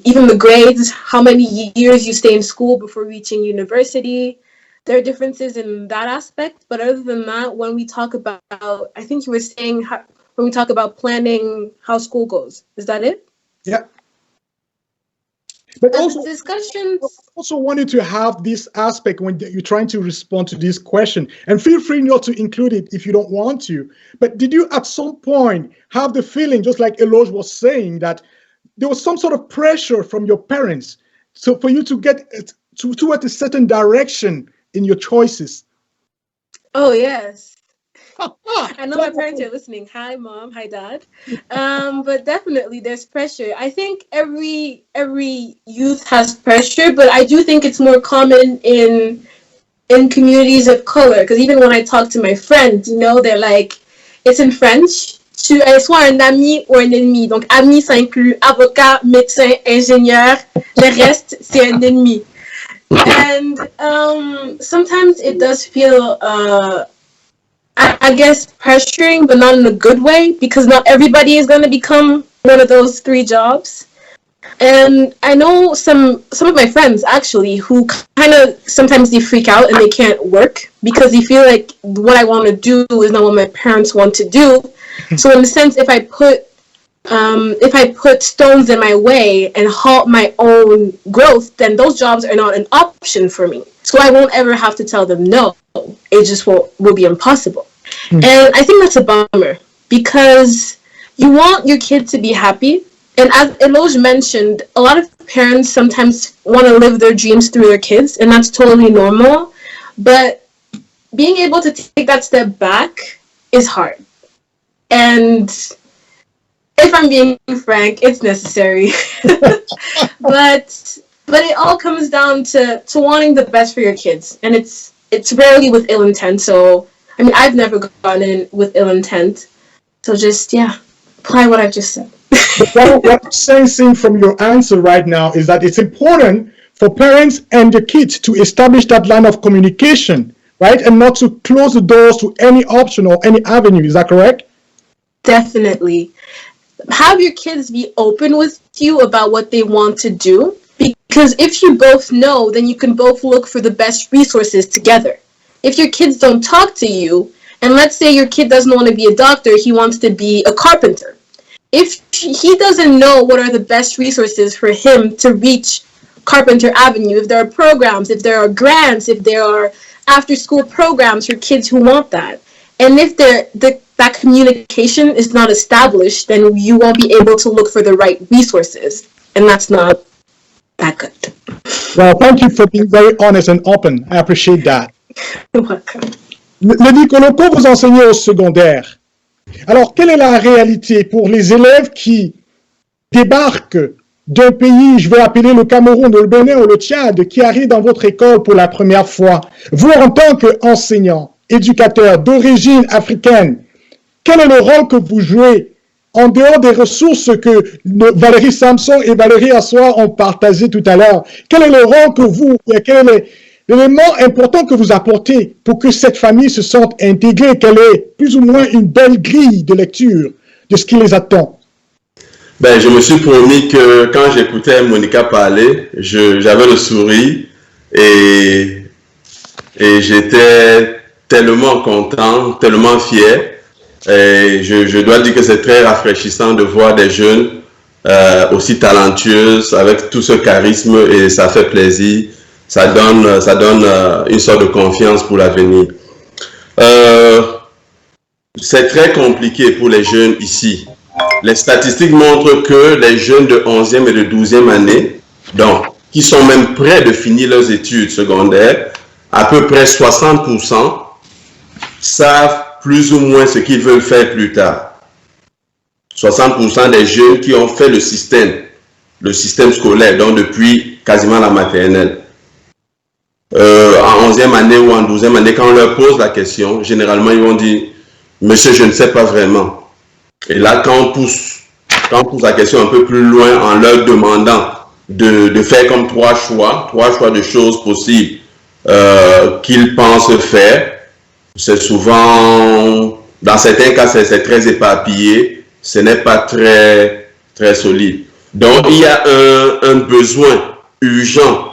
even the grades, how many years you stay in school before reaching university. There are differences in that aspect, but other than that, when we talk about, I think you were saying when we talk about planning how school goes, is that it? Yeah. But also, discussions. Also wanted to have this aspect when you're trying to respond to this question, and feel free not to include it if you don't want to. But did you at some point have the feeling, just like Eloge was saying, that there was some sort of pressure from your parents so for you to get toward a certain direction in your choices? Oh, yes. I know my parents are listening. Hi, Mom. Hi, Dad. But definitely there's pressure. I think every youth has pressure, but I do think it's more common in communities of color. Because even when I talk to my friends, you know, they're like, it's in French. Tu es soit un ami ou un ennemi. Donc, ami, ça inclut avocat, médecin, ingénieur. Le reste, c'est un ennemi. And sometimes it does feel I guess pressuring, but not in a good way, because not everybody is going to become one of those 3 jobs. And I know some of my friends actually who kind of sometimes they freak out and they can't work because they feel like what I want to do is not what my parents want to do. So in a sense, if I put stones in my way and halt my own growth, then those jobs are not an option for me. So I won't ever have to tell them no. It just will be impossible. And I think that's a bummer because you want your kid to be happy. And as Eloge mentioned, a lot of parents sometimes want to live their dreams through their kids, and that's totally normal. But being able to take that step back is hard. And if I'm being frank, it's necessary. But it all comes down to wanting the best for your kids. And it's rarely with ill intent. So, I mean, I've never gone in with ill intent. So just, apply what I've just said. What I'm sensing from your answer right now is that it's important for parents and the kids to establish that line of communication, right? And not to close the doors to any option or any avenue. Is that correct? Definitely. have your kids be open with you about what they want to do. Because if you both know, then you can both look for the best resources together. If your kids don't talk to you, and let's say your kid doesn't want to be a doctor, he wants to be a carpenter. If he doesn't know what are the best resources for him to reach Carpenter Avenue, if there are programs, if there are grants, if there are after-school programs for kids who want that, and if that communication is not established, then you won't be able to look for the right resources, and that's not that good. Well, thank you for being very honest and open. I appreciate that. You're welcome. Lady Koloko, vous enseignez au secondaire. Alors, quelle est la réalité pour les élèves qui débarquent d'un pays, je vais appeler le Cameroun, le Bénin ou le Tchad, qui arrivent dans votre école pour la première fois? Vous, en tant qu'enseignant, éducateur d'origine africaine, quel est le rôle que vous jouez en dehors des ressources que Valérie Samson et Valérie Assoir ont partagées tout à l'heure? Quel est le rôle que vous, quel est l'élément important que vous apportez pour que cette famille se sente intégrée, qu'elle ait plus ou moins une belle grille de lecture de ce qui les attend? Ben, je me suis promis que quand j'écoutais Monica parler, j'avais le sourire et j'étais tellement content, tellement fier. Et je dois dire que c'est très rafraîchissant de voir des jeunes aussi talentueuses avec tout ce charisme et ça fait plaisir. Ça donne une sorte de confiance pour l'avenir. C'est très compliqué pour les jeunes ici. Les statistiques montrent que les jeunes de 11e et de 12e année, donc, qui sont même près de finir leurs études secondaires, à peu près 60% savent plus ou moins ce qu'ils veulent faire plus tard. 60% des jeunes qui ont fait le système scolaire, donc depuis quasiment la maternelle. En 11e année ou en 12e année, quand on leur pose la question, généralement, ils vont dire « Monsieur, je ne sais pas vraiment ». Et là, quand on pousse la question un peu plus loin en leur demandant de faire comme trois choix de choses possibles qu'ils pensent faire, c'est souvent, dans certains cas, c'est très éparpillé, ce n'est pas très, très solide. Donc, il y a un besoin urgent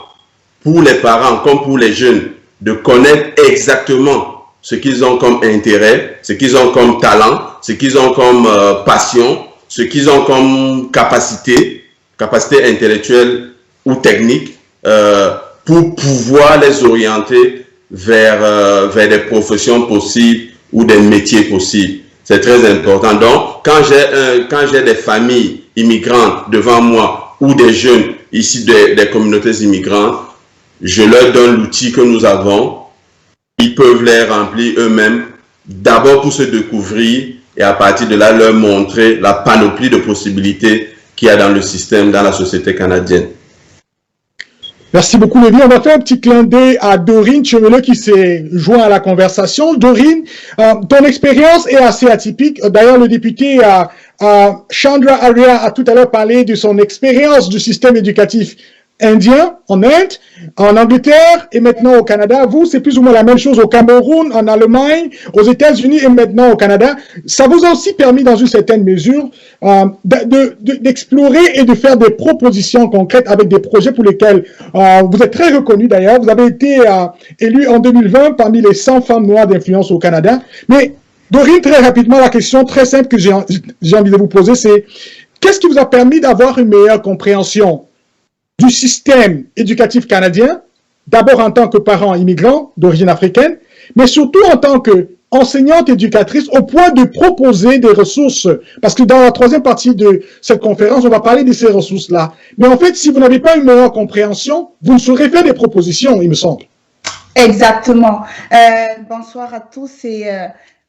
pour les parents comme pour les jeunes de connaître exactement ce qu'ils ont comme intérêt, ce qu'ils ont comme talent, ce qu'ils ont comme passion, ce qu'ils ont comme capacité intellectuelle ou technique pour pouvoir les orienter vers des professions possibles ou des métiers possibles. C'est très important. Donc, quand j'ai des familles immigrantes devant moi ou des jeunes issus des communautés immigrantes, je leur donne l'outil que nous avons. Ils peuvent les remplir eux-mêmes, d'abord pour se découvrir et à partir de là leur montrer la panoplie de possibilités qu'il y a dans le système, dans la société canadienne. Merci beaucoup, Lévi. On va faire un petit clin d'œil à Dorine Cheveleux qui s'est joint à la conversation. Dorine, ton expérience est assez atypique. D'ailleurs, le député Chandra Arya a tout à l'heure parlé de son expérience du système éducatif indien, en Inde, en Angleterre et maintenant au Canada. Vous, c'est plus ou moins la même chose au Cameroun, en Allemagne, aux États-Unis et maintenant au Canada. Ça vous a aussi permis, dans une certaine mesure, d'explorer et de faire des propositions concrètes avec des projets pour lesquels vous êtes très reconnu d'ailleurs. Vous avez été élu en 2020 parmi les 100 femmes noires d'influence au Canada. Mais Dorine, très rapidement, la question très simple que j'ai envie de vous poser, c'est qu'est-ce qui vous a permis d'avoir une meilleure compréhension du système éducatif canadien, d'abord en tant que parent immigrant d'origine africaine, mais surtout en tant qu'enseignante éducatrice au point de proposer des ressources. Parce que dans la troisième partie de cette conférence, on va parler de ces ressources-là. Mais en fait, si vous n'avez pas une meilleure compréhension, vous ne saurez faire des propositions, il me semble. Exactement. Bonsoir à tous et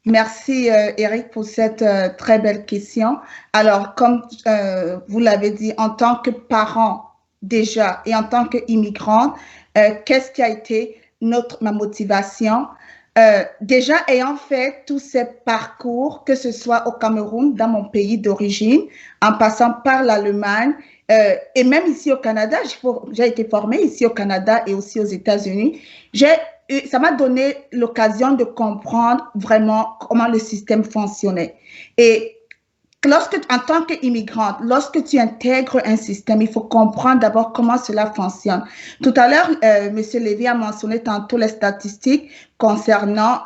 merci Eric pour cette très belle question. Alors, comme vous l'avez dit, en tant que parent, déjà, et en tant qu'immigrante, qu'est-ce qui a été ma motivation? Déjà, ayant fait tous ces parcours, que ce soit au Cameroun, dans mon pays d'origine, en passant par l'Allemagne, et même ici au Canada, j'ai été formée ici au Canada et aussi aux États-Unis, ça m'a donné l'occasion de comprendre vraiment comment le système fonctionnait. Et en tant qu'immigrante, lorsque tu intègres un système, il faut comprendre d'abord comment cela fonctionne. Tout à l'heure, M. Lévy a mentionné tantôt les statistiques concernant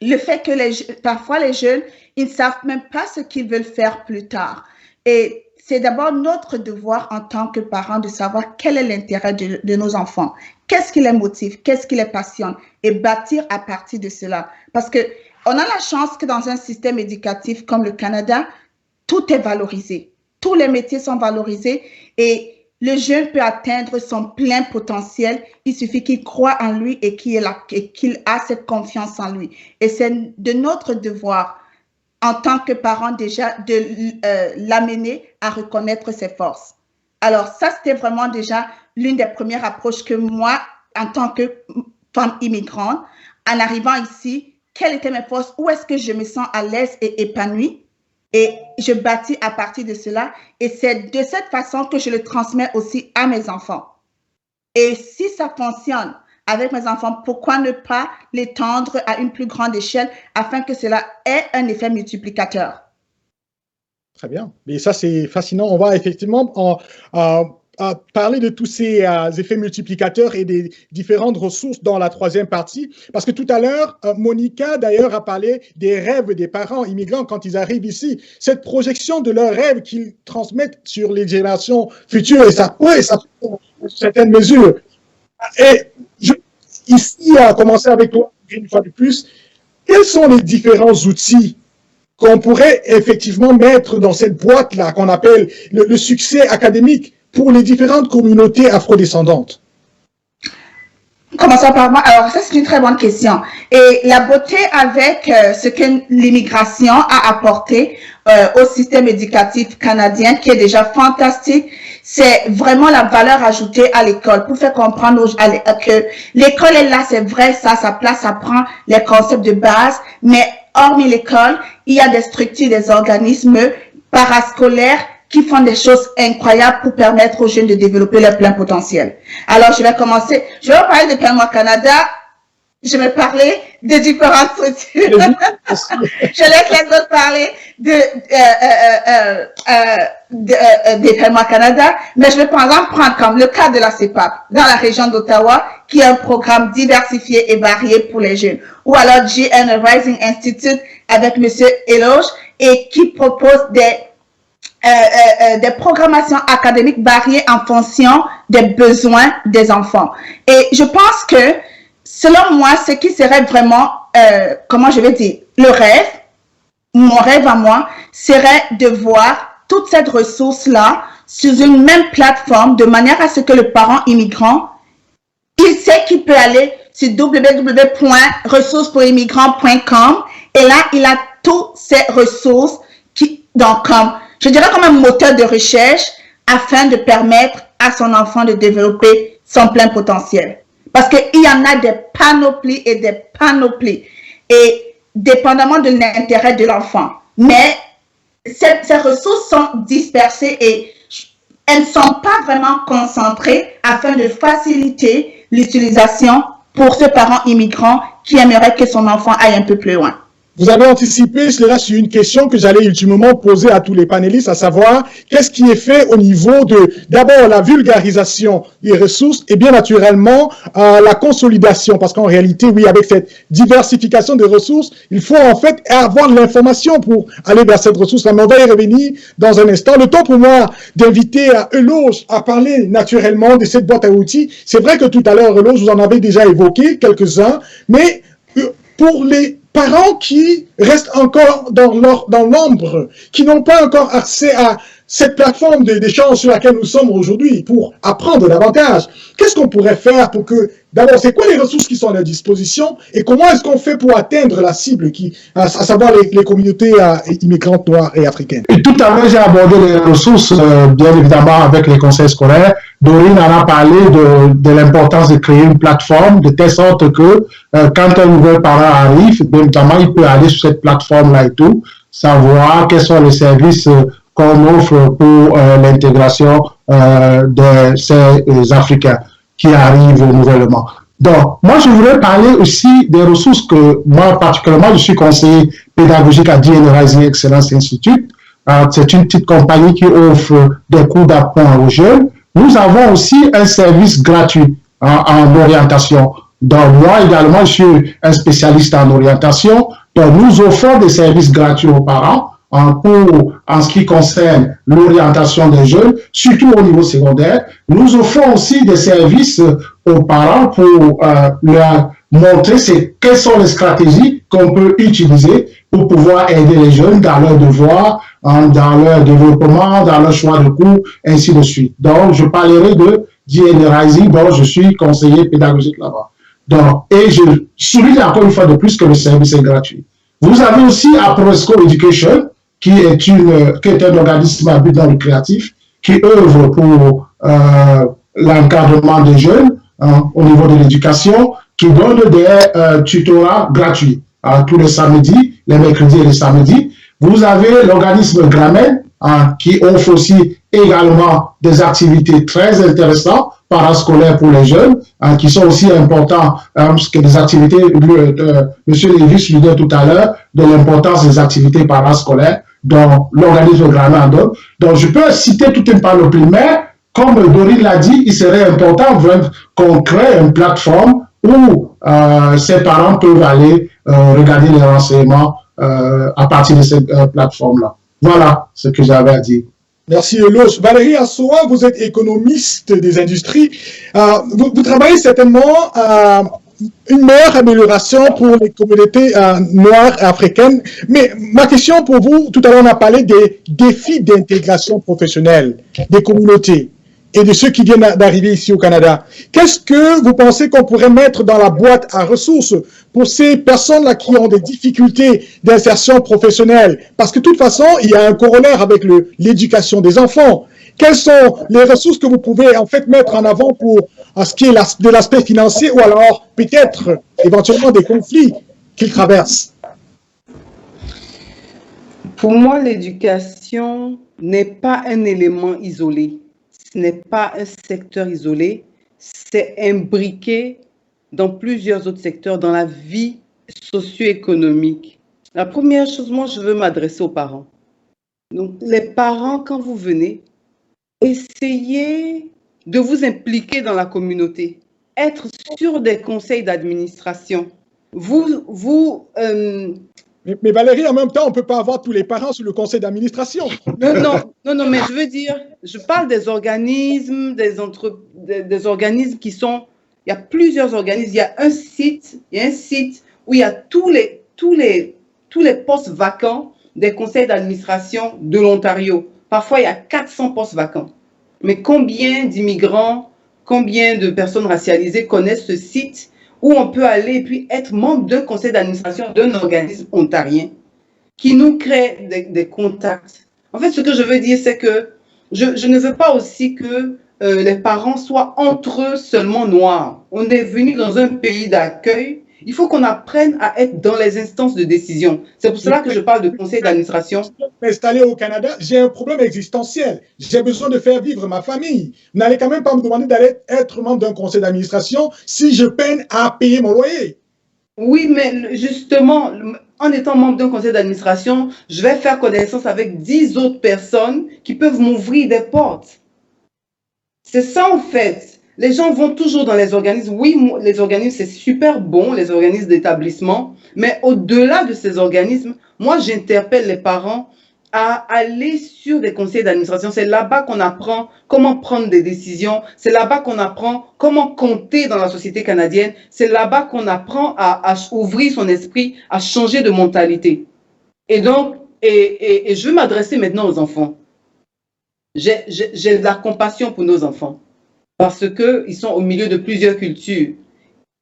le fait que parfois les jeunes, ils ne savent même pas ce qu'ils veulent faire plus tard. Et c'est d'abord notre devoir en tant que parents de savoir quel est l'intérêt de nos enfants, qu'est-ce qui les motive, qu'est-ce qui les passionne, et bâtir à partir de cela. Parce que on a la chance que dans un système éducatif comme le Canada, tout est valorisé. Tous les métiers sont valorisés et le jeune peut atteindre son plein potentiel. Il suffit qu'il croie en lui et qu'il a cette confiance en lui. Et c'est de notre devoir, en tant que parents déjà, de l'amener à reconnaître ses forces. Alors ça, c'était vraiment déjà l'une des premières approches que moi, en tant que femme immigrante, en arrivant ici, quelles étaient mes forces, où est-ce que je me sens à l'aise et épanouie, et je bâtis à partir de cela, et c'est de cette façon que je le transmets aussi à mes enfants. Et si ça fonctionne avec mes enfants, pourquoi ne pas l'étendre à une plus grande échelle afin que cela ait un effet multiplicateur? Très bien. Et ça, c'est fascinant. On va effectivement parler de tous ces effets multiplicateurs et des différentes ressources dans la troisième partie. Parce que tout à l'heure, Monica, d'ailleurs, a parlé des rêves des parents immigrants quand ils arrivent ici. Cette projection de leurs rêves qu'ils transmettent sur les générations futures, et ça peut dans certaines mesures. Et ici, à commencer avec toi, une fois de plus, quels sont les différents outils qu'on pourrait effectivement mettre dans cette boîte-là qu'on appelle le succès académique pour les différentes communautés afrodescendantes? Commençons par moi. Alors, ça, c'est une très bonne question. Et la beauté avec ce que l'immigration a apporté au système éducatif canadien, qui est déjà fantastique, c'est vraiment la valeur ajoutée à l'école pour faire comprendre que l'école est là, c'est vrai, ça, sa place, ça prend les concepts de base, mais hormis l'école, il y a des structures, des organismes parascolaires qui font des choses incroyables pour permettre aux jeunes de développer leur plein potentiel. Alors, je vais commencer. Je vais parler de Permo Canada. Je vais parler de différentes structures. Je laisse les autres parler de Permo Canada. Mais je vais par exemple prendre comme le cas de la CEPAC dans la région d'Ottawa, qui est un programme diversifié et varié pour les jeunes. Ou alors GN Rising Institute avec Monsieur Eloge et qui propose des programmations académiques variées en fonction des besoins des enfants. Et je pense que, selon moi, ce qui serait vraiment, comment je vais dire, le rêve, mon rêve à moi, serait de voir toute cette ressource-là sur une même plateforme de manière à ce que le parent immigrant, il sait qu'il peut aller sur www.ressourcespourimmigrants.com et là, il a toutes ces ressources je dirais comme un moteur de recherche afin de permettre à son enfant de développer son plein potentiel. Parce qu'il y en a des panoplies et des panoplies, et dépendamment de l'intérêt de l'enfant. Mais ces ressources sont dispersées et elles ne sont pas vraiment concentrées afin de faciliter l'utilisation pour ce parent immigrant qui aimerait que son enfant aille un peu plus loin. Vous avez anticipé cela sur une question que j'allais ultimement poser à tous les panélistes, à savoir qu'est-ce qui est fait au niveau de, d'abord, la vulgarisation des ressources et bien naturellement la consolidation, parce qu'en réalité, oui, avec cette diversification des ressources, il faut en fait avoir l'information pour aller vers cette ressource. On va y revenir dans un instant. Le temps pour moi d'inviter Eloge à parler naturellement de cette boîte à outils. C'est vrai que tout à l'heure, Eloge, vous en avez déjà évoqué quelques-uns, mais pour les parents qui restent encore dans l'ombre, qui n'ont pas encore accès à cette plateforme d'échange sur laquelle nous sommes aujourd'hui pour apprendre davantage. Qu'est-ce qu'on pourrait faire pour que, d'abord, c'est quoi les ressources qui sont à leur disposition et comment est-ce qu'on fait pour atteindre la cible, à savoir les communautés immigrantes noires et africaines? Et tout à l'heure, j'ai abordé les ressources, bien évidemment, avec les conseils scolaires. Dorine en a parlé de l'importance de créer une plateforme de telle sorte que quand un nouvel parent arrive, notamment, il peut aller sur cette plateforme-là et tout, savoir quels sont les services qu'on offre pour l'intégration de ces Africains qui arrivent nouvellement. Donc, moi, je voudrais parler aussi des ressources que moi, particulièrement, je suis conseiller pédagogique à GN Rising Excellence Institute. C'est une petite compagnie qui offre des cours d'appoint aux jeunes. Nous avons aussi un service gratuit en orientation. Donc, moi également, je suis un spécialiste en orientation. Donc, nous offrons des services gratuits aux parents en ce qui concerne l'orientation des jeunes, surtout au niveau secondaire. Nous offrons aussi des services aux parents pour leur montrer quelles sont les stratégies qu'on peut utiliser pour pouvoir aider les jeunes dans leurs devoirs, dans leur développement, dans leur choix de cours, ainsi de suite. Donc, je parlerai de DNA Rising, dont je suis conseiller pédagogique là-bas. Donc, et je souligne encore une fois de plus que le service est gratuit. Vous avez aussi APROESCO Education, qui est un organisme à but non lucratif, qui œuvre pour l'encadrement des jeunes au niveau de l'éducation, qui donne des tutorats gratuits tous les samedis, les mercredis et les samedis. Vous avez l'organisme Gramen, qui offre aussi également des activités très intéressantes parascolaires pour les jeunes, qui sont aussi importants, parce que des activités, M. Lévis lui dit tout à l'heure, de l'importance des activités parascolaires dont l'organisme Gramen donne. Donc, je peux citer toute une panoplie, mais comme Dorine l'a dit, il serait important qu'on crée une plateforme où ces parents peuvent aller regarder les renseignements à partir de cette plateforme-là. Voilà ce que j'avais à dire. Merci, Eloge. Valérie Assoa, vous êtes économiste des industries. Vous travaillez certainement à une meilleure amélioration pour les communautés noires et africaines. Mais ma question pour vous, tout à l'heure, on a parlé des défis d'intégration professionnelle des communautés et de ceux qui viennent d'arriver ici au Canada. Qu'est-ce que vous pensez qu'on pourrait mettre dans la boîte à ressources pour ces personnes-là qui ont des difficultés d'insertion professionnelle? Parce que de toute façon, il y a un corollaire avec l'éducation des enfants. Quelles sont les ressources que vous pouvez en fait mettre en avant pour ce qui est de l'aspect financier ou alors peut-être éventuellement des conflits qu'ils traversent? Pour moi, l'éducation n'est pas un élément isolé. Ce n'est pas un secteur isolé, c'est imbriqué dans plusieurs autres secteurs, dans la vie socio-économique. La première chose, moi, je veux m'adresser aux parents. Donc, les parents, quand vous venez, essayez de vous impliquer dans la communauté, être sur des conseils d'administration. Mais Valérie, en même temps, on ne peut pas avoir tous les parents sur le conseil d'administration. Non, mais je veux dire, je parle des organismes, des organismes qui sont, il y a plusieurs organismes, il y a un site où il y a tous les postes vacants des conseils d'administration de l'Ontario. Parfois, il y a 400 postes vacants. Mais combien d'immigrants, combien de personnes racialisées connaissent ce site où on peut aller et puis être membre d'un conseil d'administration d'un organisme ontarien qui nous crée des contacts. En fait, ce que je veux dire, c'est que je ne veux pas aussi que les parents soient entre eux seulement noirs. On est venu dans un pays d'accueil. Il faut qu'on apprenne à être dans les instances de décision. C'est pour cela que je parle de conseil d'administration. Installé au Canada, j'ai un problème existentiel. J'ai besoin de faire vivre ma famille. Vous n'allez quand même pas me demander d'aller être membre d'un conseil d'administration si je peine à payer mon loyer. Oui, mais justement, en étant membre d'un conseil d'administration, je vais faire connaissance avec 10 autres personnes qui peuvent m'ouvrir des portes. C'est ça en fait. Les gens vont toujours dans les organismes. Oui, les organismes, c'est super bon, les organismes d'établissement. Mais au-delà de ces organismes, moi, j'interpelle les parents à aller sur des conseils d'administration. C'est là-bas qu'on apprend comment prendre des décisions. C'est là-bas qu'on apprend comment compter dans la société canadienne. C'est là-bas qu'on apprend à ouvrir son esprit, à changer de mentalité. Et donc, et je veux m'adresser maintenant aux enfants. J'ai de la compassion pour nos enfants. Parce qu'ils sont au milieu de plusieurs cultures.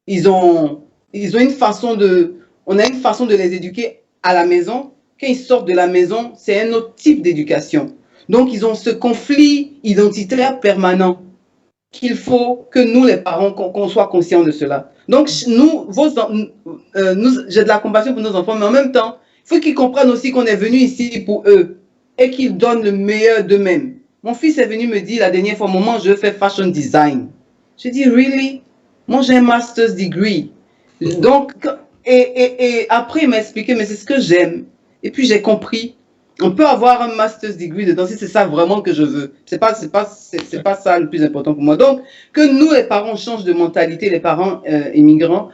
Ils ont une façon on a une façon de les éduquer à la maison. Quand ils sortent de la maison, c'est un autre type d'éducation. Donc, ils ont ce conflit identitaire permanent qu'il faut que nous, les parents, qu'on soit conscients de cela. Donc, j'ai de la compassion pour nos enfants, mais en même temps, il faut qu'ils comprennent aussi qu'on est venu ici pour eux et qu'ils donnent le meilleur d'eux-mêmes. Mon fils est venu me dire la dernière fois, maman, je veux faire fashion design. Je dis, really? Moi, j'ai un master's degree. Donc, et après, il m'a expliqué, mais c'est ce que j'aime. Et puis, j'ai compris On peut avoir un master's degree dedans si c'est ça vraiment que je veux. C'est pas ça le plus important pour moi. Donc, que nous, les parents, changent de mentalité, les parents immigrants.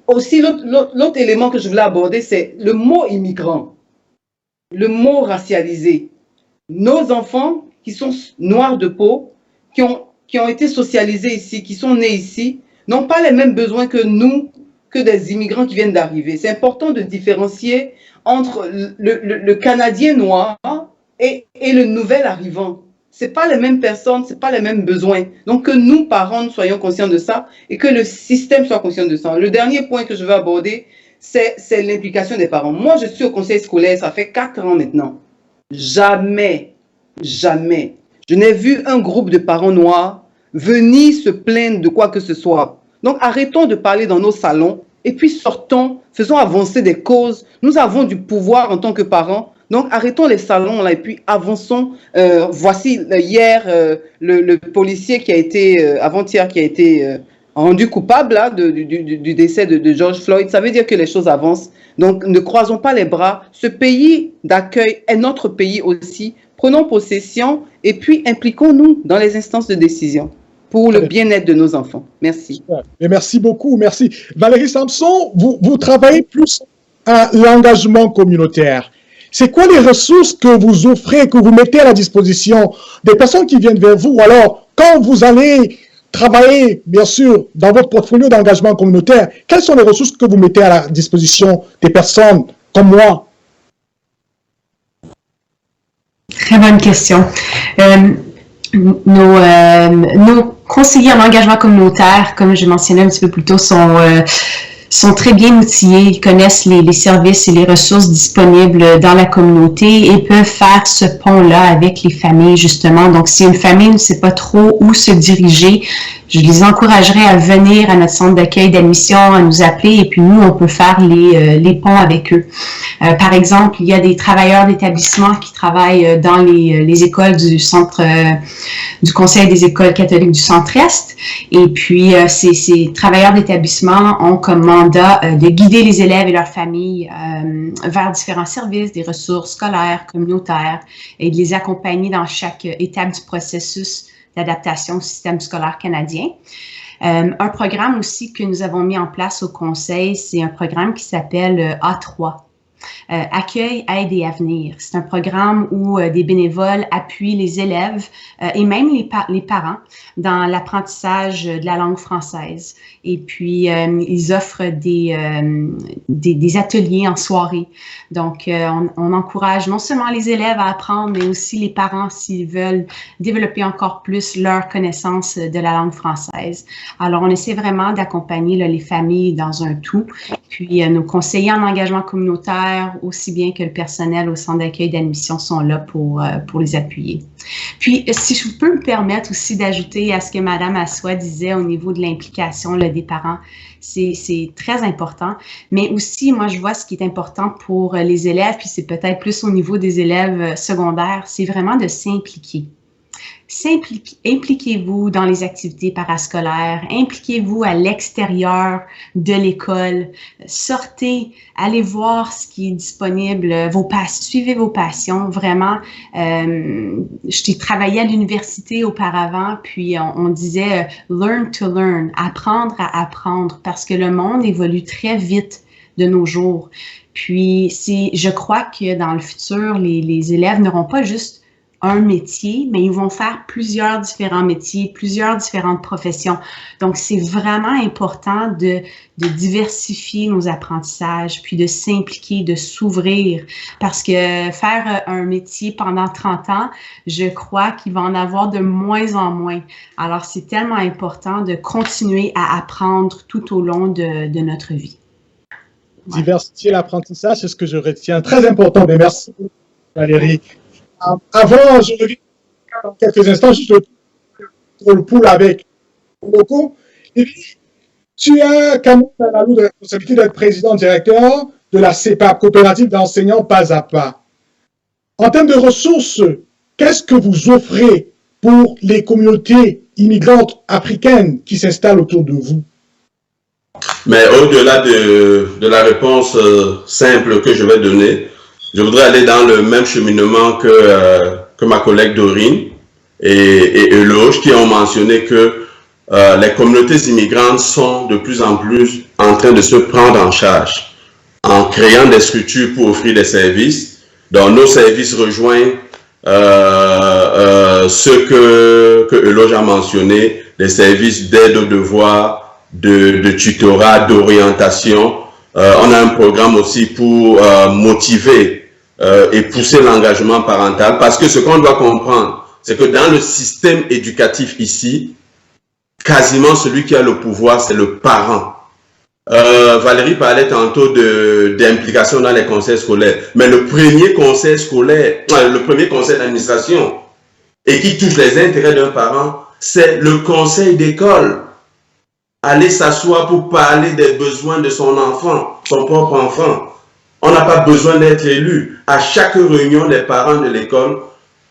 Aussi, l'autre élément que je voulais aborder, c'est le mot immigrant, le mot racialisé. Nos enfants qui sont noirs de peau, qui ont été socialisés ici, qui sont nés ici, n'ont pas les mêmes besoins que nous, que des immigrants qui viennent d'arriver. C'est important de différencier entre le Canadien noir et le nouvel arrivant. Ce n'est pas les mêmes personnes, ce n'est pas les mêmes besoins. Donc, que nous, parents, soyons conscients de ça et que le système soit conscient de ça. Le dernier point que je veux aborder, c'est l'implication des parents. Moi, je suis au conseil scolaire, ça fait 4 ans maintenant. Jamais, je n'ai vu un groupe de parents noirs venir se plaindre de quoi que ce soit. Donc, arrêtons de parler dans nos salons et puis sortons, faisons avancer des causes. Nous avons du pouvoir en tant que parents. Donc, arrêtons les salons là et puis avançons. Voici hier le policier qui a été, avant-hier, qui a été rendu coupable là, du décès de George Floyd. Ça veut dire que les choses avancent. Donc, ne croisons pas les bras. Ce pays d'accueil est notre pays aussi. Prenons possession et puis impliquons-nous dans les instances de décision pour le bien-être de nos enfants. Merci. Et merci beaucoup, merci. Valérie Samson, vous travaillez plus à l'engagement communautaire. C'est quoi les ressources que vous offrez, que vous mettez à la disposition des personnes qui viennent vers vous? Alors, quand vous allez travailler, bien sûr, dans votre portfolio d'engagement communautaire, quelles sont les ressources que vous mettez à la disposition des personnes comme moi? Très bonne question. Nos conseillers en engagement communautaire, comme je mentionnais un petit peu plus tôt, sont très bien outillés, ils connaissent les services et les ressources disponibles dans la communauté et peuvent faire ce pont-là avec les familles, justement. Donc, si une famille ne sait pas trop où se diriger, je les encouragerais à venir à notre centre d'accueil d'admission, à nous appeler, et puis nous, on peut faire les ponts avec eux. Par exemple, il y a des travailleurs d'établissement qui travaillent dans les écoles du centre, du Conseil des écoles catholiques du Centre-Est, et puis ces travailleurs d'établissement ont comme mandat de guider les élèves et leurs familles vers différents services, des ressources scolaires, communautaires, et de les accompagner dans chaque étape du processus d'adaptation au système scolaire canadien. Un programme aussi que nous avons mis en place au Conseil, c'est un programme qui s'appelle A3. Accueil, aide et avenir. C'est un programme où des bénévoles appuient les élèves et même les parents dans l'apprentissage de la langue française. Et puis, ils offrent des ateliers en soirée. Donc, on encourage non seulement les élèves à apprendre, mais aussi les parents s'ils veulent développer encore plus leur connaissance de la langue française. Alors, on essaie vraiment d'accompagner les familles dans un tout. Puis, nos conseillers en engagement communautaire, aussi bien que le personnel au centre d'accueil d'admission sont là pour les appuyer. Puis, si je peux me permettre aussi d'ajouter à ce que Mme Assois disait au niveau de l'implication des parents, c'est très important. Mais aussi, moi, je vois ce qui est important pour les élèves, puis c'est peut-être plus au niveau des élèves secondaires, c'est vraiment de s'impliquer. Impliquez-vous dans les activités parascolaires, impliquez-vous à l'extérieur de l'école, sortez, allez voir ce qui est disponible, suivez vos passions, vraiment. J'ai travaillé à l'université auparavant, puis on disait « learn to learn », apprendre à apprendre, parce que le monde évolue très vite de nos jours. Puis, je crois que dans le futur, les élèves n'auront pas juste un métier, mais ils vont faire plusieurs différents métiers, plusieurs différentes professions. Donc, c'est vraiment important de diversifier nos apprentissages, puis de s'impliquer, de s'ouvrir, parce que faire un métier pendant 30 ans, je crois qu'il va en avoir de moins en moins. Alors, c'est tellement important de continuer à apprendre tout au long de notre vie. Ouais. Diversifier l'apprentissage, c'est ce que je retiens. Très important, mais merci Valérie. Avant, je reviens dans quelques instants, juste le pool avec Coco. Et puis, tu as quand même la lourde responsabilité d'être président-directeur de la CEPAP, coopérative d'enseignants pas à pas. En termes de ressources, qu'est-ce que vous offrez pour les communautés immigrantes africaines qui s'installent autour de vous? Mais au-delà de la réponse simple que je vais donner, Je voudrais aller dans le même cheminement que ma collègue Dorine et Eloge, qui ont mentionné que les communautés immigrantes sont de plus en plus en train de se prendre en charge en créant des structures pour offrir des services. Donc, nos services rejoignent ce que Eloge a mentionné, les services d'aide aux devoirs, de tutorat, d'orientation. On a un programme aussi pour motiver et pousser l'engagement parental, parce que ce qu'on doit comprendre, c'est que dans le système éducatif ici, quasiment celui qui a le pouvoir, c'est le parent. Valérie parlait tantôt d'implication dans les conseils scolaires, mais le premier conseil scolaire, le premier conseil d'administration, et qui touche les intérêts d'un parent, c'est le conseil d'école. Aller s'asseoir pour parler des besoins de son enfant, son propre enfant. On n'a pas besoin d'être élu. À chaque réunion des parents de l'école,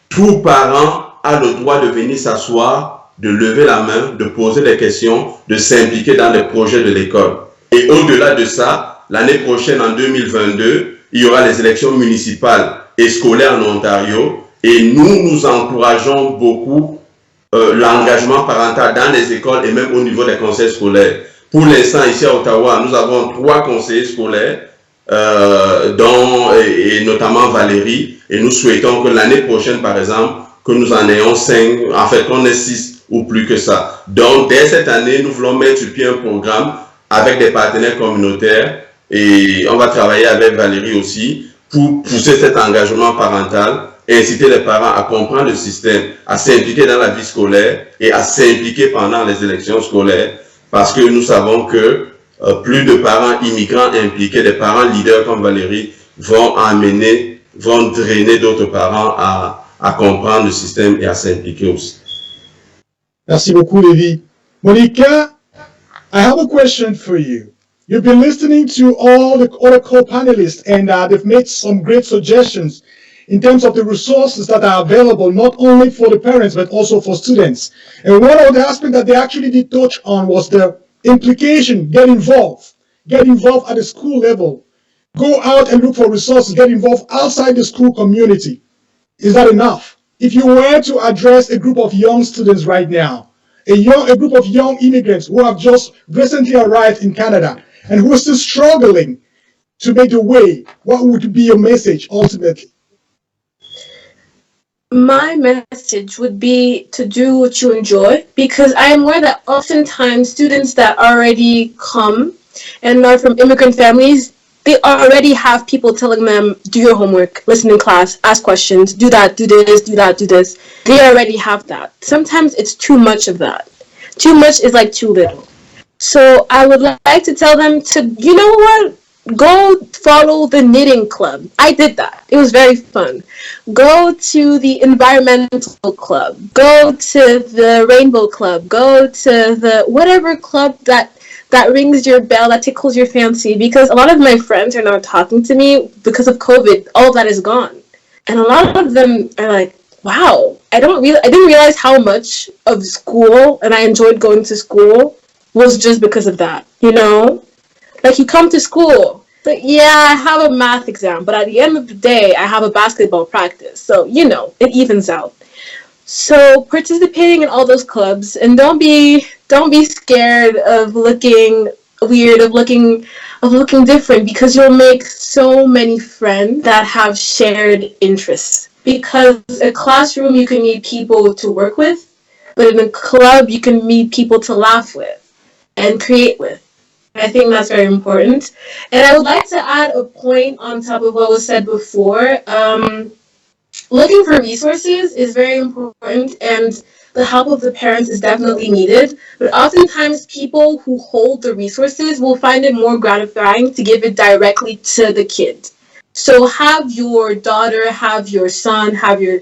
tout parent a le droit de venir s'asseoir, de lever la main, de poser des questions, de s'impliquer dans les projets de l'école. Et au-delà de ça, l'année prochaine, en 2022, il y aura les élections municipales et scolaires en Ontario. Et nous encourageons beaucoup l'engagement parental dans les écoles et même au niveau des conseils scolaires. Pour l'instant, ici à Ottawa, nous avons 3 conseillers scolaires, et notamment Valérie, et nous souhaitons que l'année prochaine, par exemple, que nous en ayons 5, en fait, qu'on ait 6 ou plus que ça. Donc, dès cette année, nous voulons mettre sur pied un programme avec des partenaires communautaires, et on va travailler avec Valérie aussi pour pousser cet engagement parental, inciter les parents à comprendre le système, à s'impliquer dans la vie scolaire et à s'impliquer pendant les élections scolaires, parce que nous savons que plus de parents immigrants impliqués, des parents leaders comme Valérie, vont drainer d'autres parents à comprendre le système et à s'impliquer aussi. Merci beaucoup, Lévi. Monica, I have a question for you. You've been listening to all the other co-panelists, and they've made some great suggestions in terms of the resources that are available, not only for the parents, but also for students. And one of the aspects that they actually did touch on was the implication, get involved at the school level, go out and look for resources, get involved outside the school community. Is that enough? If you were to address a group of young students right now, a group of young immigrants who have just recently arrived in Canada and who are still struggling to make the way, what would be your message ultimately? My message would be to do what you enjoy, because I am aware that oftentimes students that already come and are from immigrant families, they already have people telling them, do your homework, listen in class, ask questions, do that, do this, do that, do this. They already have that. Sometimes it's too much of that. Too much is like too little. So I would like to tell them to, you know what? Go follow the knitting club. I did that. It was very fun. Go to the environmental club. Go to the rainbow club. Go to the whatever club that rings your bell, that tickles your fancy. Because a lot of my friends are now talking to me because of COVID. All of that is gone. And a lot of them are like, wow, I didn't realize how much of school, and I enjoyed going to school, was just because of that, you know? Like, you come to school, but yeah, I have a math exam, but at the end of the day, I have a basketball practice. So, you know, it evens out. So participating in all those clubs, and don't be scared of looking weird, of looking different, because you'll make so many friends that have shared interests. Because a classroom, you can meet people to work with, but in a club, you can meet people to laugh with and create with. I think that's very important. And I would like to add a point on top of what was said before. Looking for resources is very important, and the help of the parents is definitely needed. But oftentimes, people who hold the resources will find it more gratifying to give it directly to the kid. So have your daughter, have your son, have your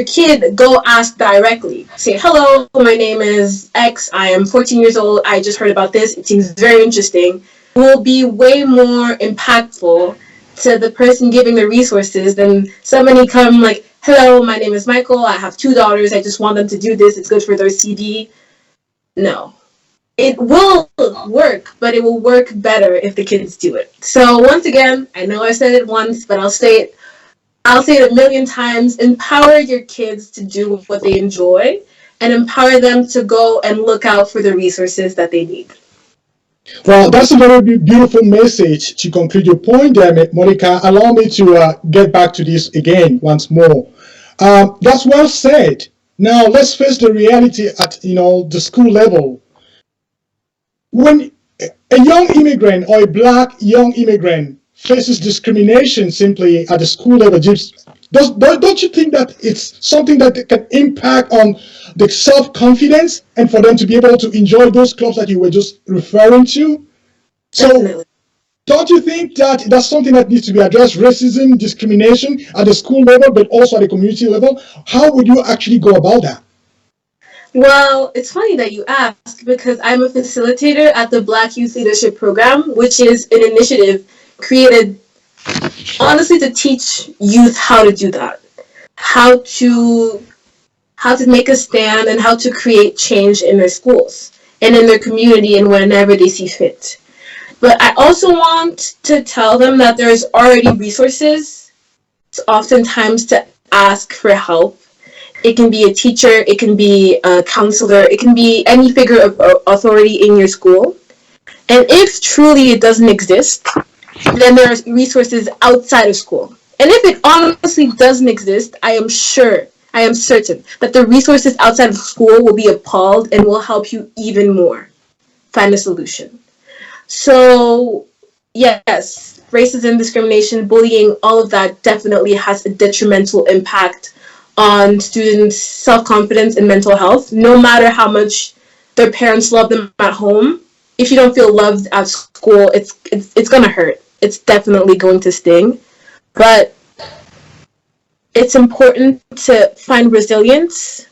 kid go ask directly. Say, hello, my name is X, I am 14 years old, I just heard about this, it seems very interesting. It will be way more impactful to the person giving the resources than somebody come like, hello, my name is Michael, I have 2 daughters, I just want them to do this, it's good for their CD. No. It will work, but it will work better if the kids do it. So once again, I know I said it once, but I'll say it I'll say it a million times, empower your kids to do what they enjoy and empower them to go and look out for the resources that they need. Well, that's a very beautiful message to conclude your point there, Monica. Allow me to get back to this again once more. That's well said. Now, let's face the reality at, the school level. When a young immigrant or a Black young immigrant faces discrimination simply at the school level, don't you think that it's something that can impact on the self-confidence and for them to be able to enjoy those clubs that you were just referring to? So, definitely. Don't you think that that's something that needs to be addressed, racism, discrimination at the school level, but also at the community level? How would you actually go about that? Well, it's funny that you ask, because I'm a facilitator at the Black Youth Leadership Program, which is an initiative created honestly to teach youth how to do that, how to make a stand and how to create change in their schools and in their community and whenever they see fit. But I also want to tell them that there's already resources, oftentimes, to ask for help. It can be a teacher, it can be a counselor, it can be any figure of authority in your school. And if truly it doesn't exist, then there are resources outside of school. And if it honestly doesn't exist, I am certain that the resources outside of school will be appalled and will help you even more find a solution. So, yes, racism, discrimination, bullying, all of that definitely has a detrimental impact on students' self-confidence and mental health. No matter how much their parents love them at home, if you don't feel loved at school, it's gonna hurt. It's definitely going to sting. But it's important to find resilience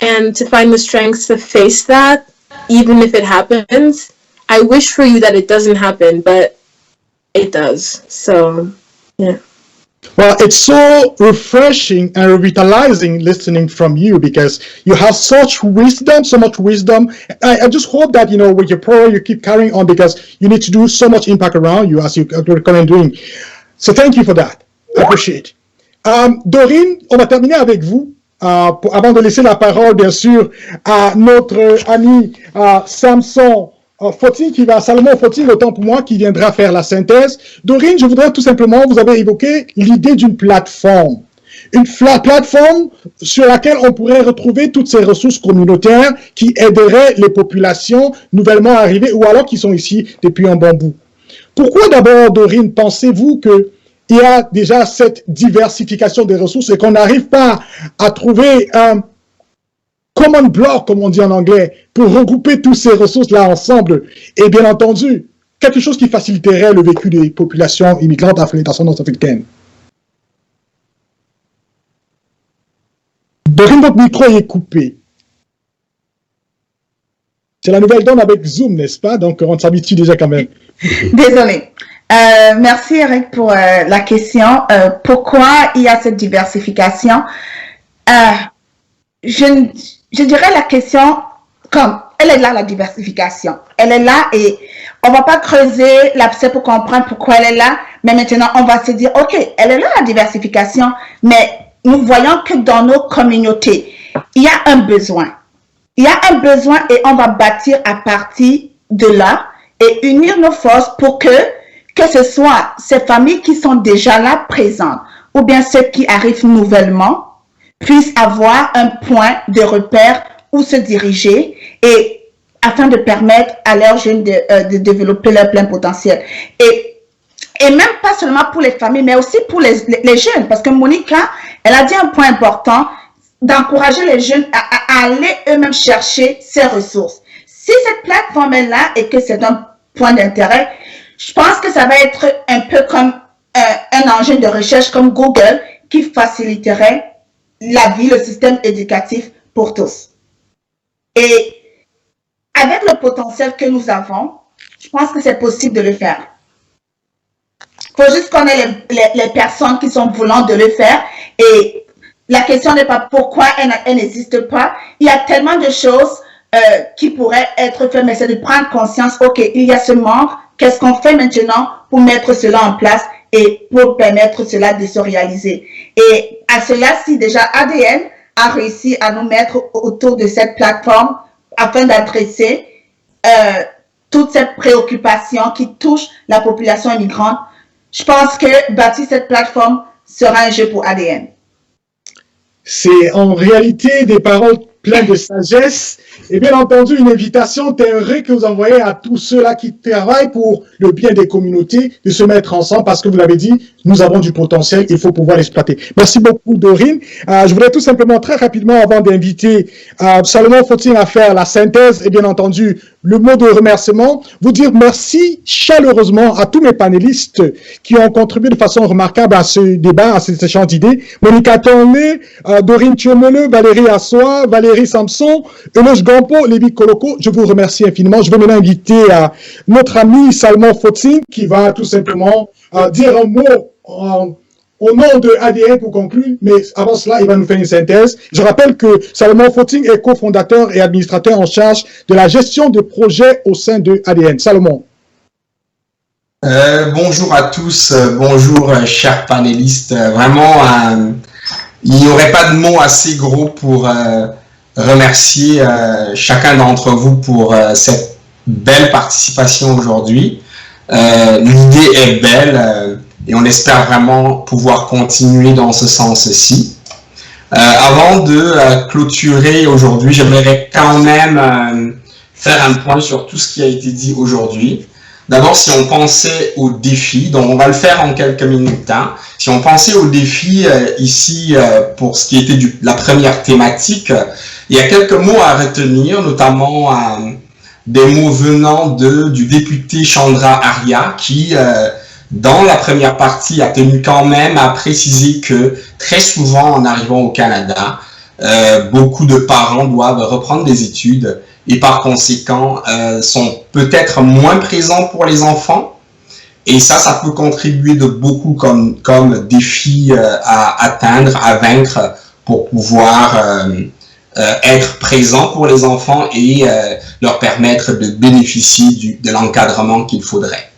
and to find the strength to face that, even if it happens. I wish for you that it doesn't happen, but it does. So, yeah. Well, it's so refreshing and revitalizing listening from you, because you have such wisdom, so much wisdom. I just hope that, with your program, you keep carrying on, because you need to do so much impact around you as you're currently doing. So thank you for that. I appreciate it. Dorine, on va terminer avec vous. Avant de laisser la parole, bien sûr, à notre ami Samson Salomon Fotine, autant pour moi, qui viendra faire la synthèse. Dorine, je voudrais tout simplement, vous avez évoqué l'idée d'une plateforme. Une plateforme sur laquelle on pourrait retrouver toutes ces ressources communautaires qui aideraient les populations nouvellement arrivées ou alors qui sont ici depuis un bon bout. Pourquoi d'abord, Dorine, pensez-vous qu'il y a déjà cette diversification des ressources et qu'on n'arrive pas à trouver un common block, comme on dit en anglais, pour regrouper toutes ces ressources-là ensemble, et bien entendu, quelque chose qui faciliterait le vécu des populations immigrantes d'ascendance africaine? Dorine, votre micro est coupé. C'est la nouvelle donne avec Zoom, n'est-ce pas? Donc, on s'habitue déjà quand même. Désolée. Merci, Eric, pour la question. Pourquoi il y a cette diversification? Je dirais la question comme, elle est là, la diversification. Elle est là et on va pas creuser l'abcès pour comprendre pourquoi elle est là, mais maintenant, on va se dire, OK, elle est là, la diversification, mais nous voyons que dans nos communautés, il y a un besoin. Il y a un besoin et on va bâtir à partir de là et unir nos forces pour que ce soit ces familles qui sont déjà là présentes ou bien ceux qui arrivent nouvellement puissent avoir un point de repère où se diriger et afin de permettre à leurs jeunes de développer leur plein potentiel. Et même pas seulement pour les familles, mais aussi pour les jeunes, parce que Monica, elle a dit un point important, d'encourager les jeunes à aller eux-mêmes chercher ces ressources. Si cette plateforme est là et que c'est un point d'intérêt, je pense que ça va être un peu comme un engin de recherche comme Google qui faciliterait la vie, le système éducatif pour tous. Et avec le potentiel que nous avons, je pense que c'est possible de le faire. Il faut juste qu'on ait les personnes qui sont voulants de le faire. Et la question n'est pas pourquoi elle n'existe pas. Il y a tellement de choses qui pourraient être faites, mais c'est de prendre conscience, OK, il y a ce manque, qu'est-ce qu'on fait maintenant pour mettre cela en place et pour permettre cela de se réaliser. Et à cela, si déjà ADN a réussi à nous mettre autour de cette plateforme afin d'adresser toute cette préoccupation qui touche la population immigrante, je pense que bâtir cette plateforme sera un jeu pour ADN. C'est en réalité des paroles pleines de sagesse et bien entendu une invitation théorique que vous envoyez à tous ceux-là qui travaillent pour le bien des communautés de se mettre ensemble parce que vous l'avez dit, nous avons du potentiel, il faut pouvoir l'exploiter. Merci beaucoup Dorine. Je voudrais tout simplement très rapidement avant d'inviter Salomon Fotting à faire la synthèse et bien entendu le mot de remerciement, vous dire merci chaleureusement à tous mes panélistes qui ont contribué de façon remarquable à ce débat, à cet échange d'idées. Monica Tonlé, Dorine Thiomele, Valérie Assois, Valérie Samson, Eloge Gampo, Lévi Koloko, je vous remercie infiniment. Je vais maintenant inviter notre ami Salomon Fotting qui va tout simplement dire un mot au nom de ADN pour conclure, mais avant cela, il va nous faire une synthèse. Je rappelle que Salomon Fotting est cofondateur et administrateur en charge de la gestion de projets au sein de ADN. Salomon. Bonjour à tous, bonjour chers panélistes. Vraiment, il n'y aurait pas de mots assez gros pour remercier chacun d'entre vous pour cette belle participation aujourd'hui. L'idée est belle. Et on espère vraiment pouvoir continuer dans ce sens-ci. Avant de clôturer aujourd'hui, j'aimerais quand même faire un point sur tout ce qui a été dit aujourd'hui. D'abord, si on pensait aux défis, donc on va le faire en quelques minutes, hein. Si on pensait aux défis ici pour ce qui était la première thématique, il y a quelques mots à retenir, notamment des mots venant du député Chandra Arya qui... dans la première partie, a tenu quand même à préciser que très souvent, en arrivant au Canada, beaucoup de parents doivent reprendre des études et par conséquent sont peut-être moins présents pour les enfants. Et ça peut contribuer de beaucoup comme défi à atteindre, à vaincre pour pouvoir être présent pour les enfants et leur permettre de bénéficier de l'encadrement qu'il faudrait.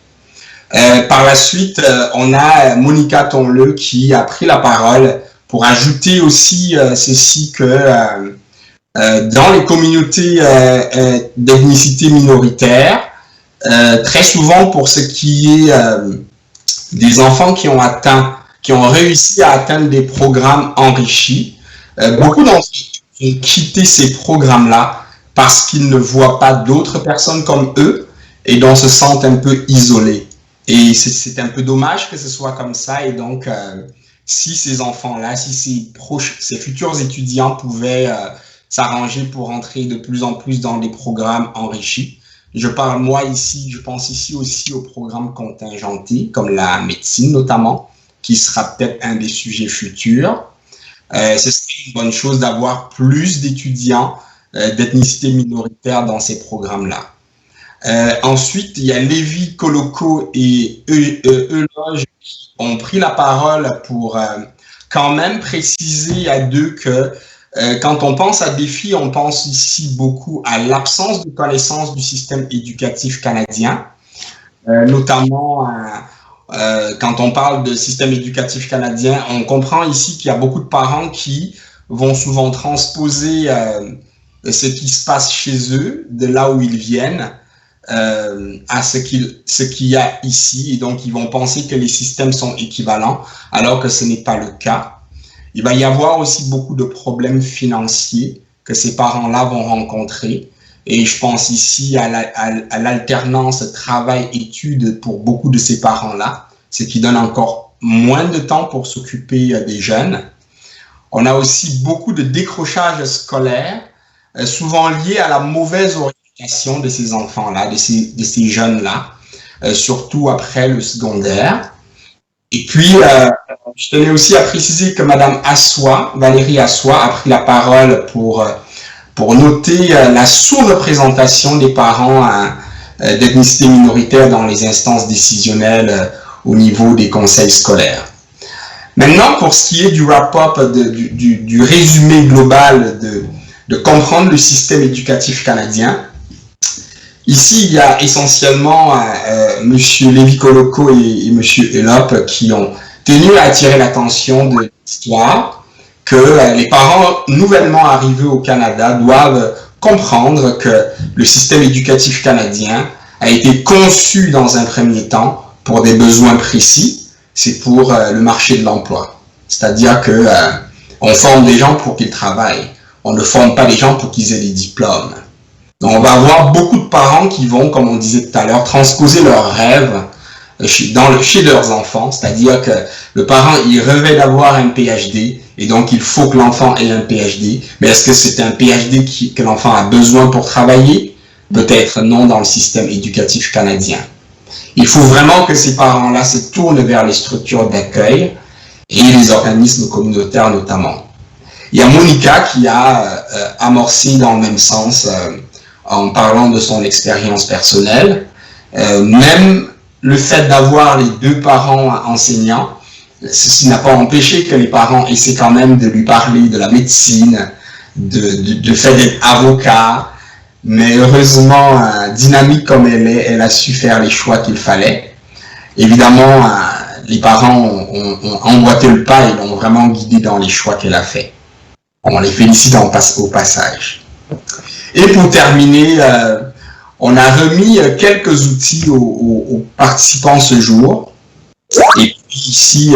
Par la suite, on a Monica Tonlé qui a pris la parole pour ajouter aussi ceci que dans les communautés d'ethnicité minoritaire, très souvent pour ce qui est des enfants qui ont réussi à atteindre des programmes enrichis, beaucoup d'entre eux ont quitté ces programmes-là parce qu'ils ne voient pas d'autres personnes comme eux et donc se sentent un peu isolés. Et c'est un peu dommage que ce soit comme ça. Et donc, si ces enfants-là, si ces futurs étudiants pouvaient s'arranger pour entrer de plus en plus dans des programmes enrichis, je pense ici aussi aux programmes contingentés, comme la médecine notamment, qui sera peut-être un des sujets futurs. Ce serait une bonne chose d'avoir plus d'étudiants d'ethnicité minoritaire dans ces programmes-là. Ensuite, il y a Lévi Koloko et Eloge qui ont pris la parole pour quand même préciser à deux que quand on pense à défi, on pense ici beaucoup à l'absence de connaissance du système éducatif canadien, notamment quand on parle de système éducatif canadien, on comprend ici qu'il y a beaucoup de parents qui vont souvent transposer ce qui se passe chez eux, de là où ils viennent, à ce qu'il y a ici, et donc ils vont penser que les systèmes sont équivalents alors que ce n'est pas le cas. Il va y avoir aussi beaucoup de problèmes financiers que ces parents-là vont rencontrer, et je pense ici à l'alternance travail-études pour beaucoup de ces parents-là, ce qui donne encore moins de temps pour s'occuper des jeunes. On a aussi beaucoup de décrochage scolaire, souvent lié à la mauvaise orientation de ces enfants-là, de ces jeunes-là, surtout après le secondaire. Et puis, je tenais aussi à préciser que Madame Assois, Valérie Assois, a pris la parole pour noter la sous-représentation des parents d'ethnicité minoritaire dans les instances décisionnelles au niveau des conseils scolaires. Maintenant, pour ce qui est du wrap-up, du résumé global de comprendre le système éducatif canadien, Ici, il y a essentiellement M. Lévy-Koloko et M. Elop qui ont tenu à attirer l'attention de l'histoire que les parents nouvellement arrivés au Canada doivent comprendre que le système éducatif canadien a été conçu dans un premier temps pour des besoins précis, c'est pour le marché de l'emploi. C'est-à-dire que on forme des gens pour qu'ils travaillent, on ne forme pas les gens pour qu'ils aient des diplômes. Donc on va avoir beaucoup de parents qui vont, comme on disait tout à l'heure, transposer leurs rêves chez leurs enfants, c'est-à-dire que le parent, il rêvait d'avoir un PhD, et donc il faut que l'enfant ait un PhD, mais est-ce que c'est un PhD que l'enfant a besoin pour travailler? Peut-être non dans le système éducatif canadien. Il faut vraiment que ces parents-là se tournent vers les structures d'accueil et les organismes communautaires notamment. Il y a Monica qui a amorcé dans le même sens en parlant de son expérience personnelle. Même le fait d'avoir les deux parents enseignants, ceci n'a pas empêché que les parents essaient quand même de lui parler de la médecine, de fait d'être avocat, mais heureusement, dynamique comme elle est, elle a su faire les choix qu'il fallait. Évidemment, les parents ont emboîté le pas et l'ont vraiment guidée dans les choix qu'elle a fait. On les félicite au passage. Et pour terminer, on a remis quelques outils aux participants ce jour. Et puis ici,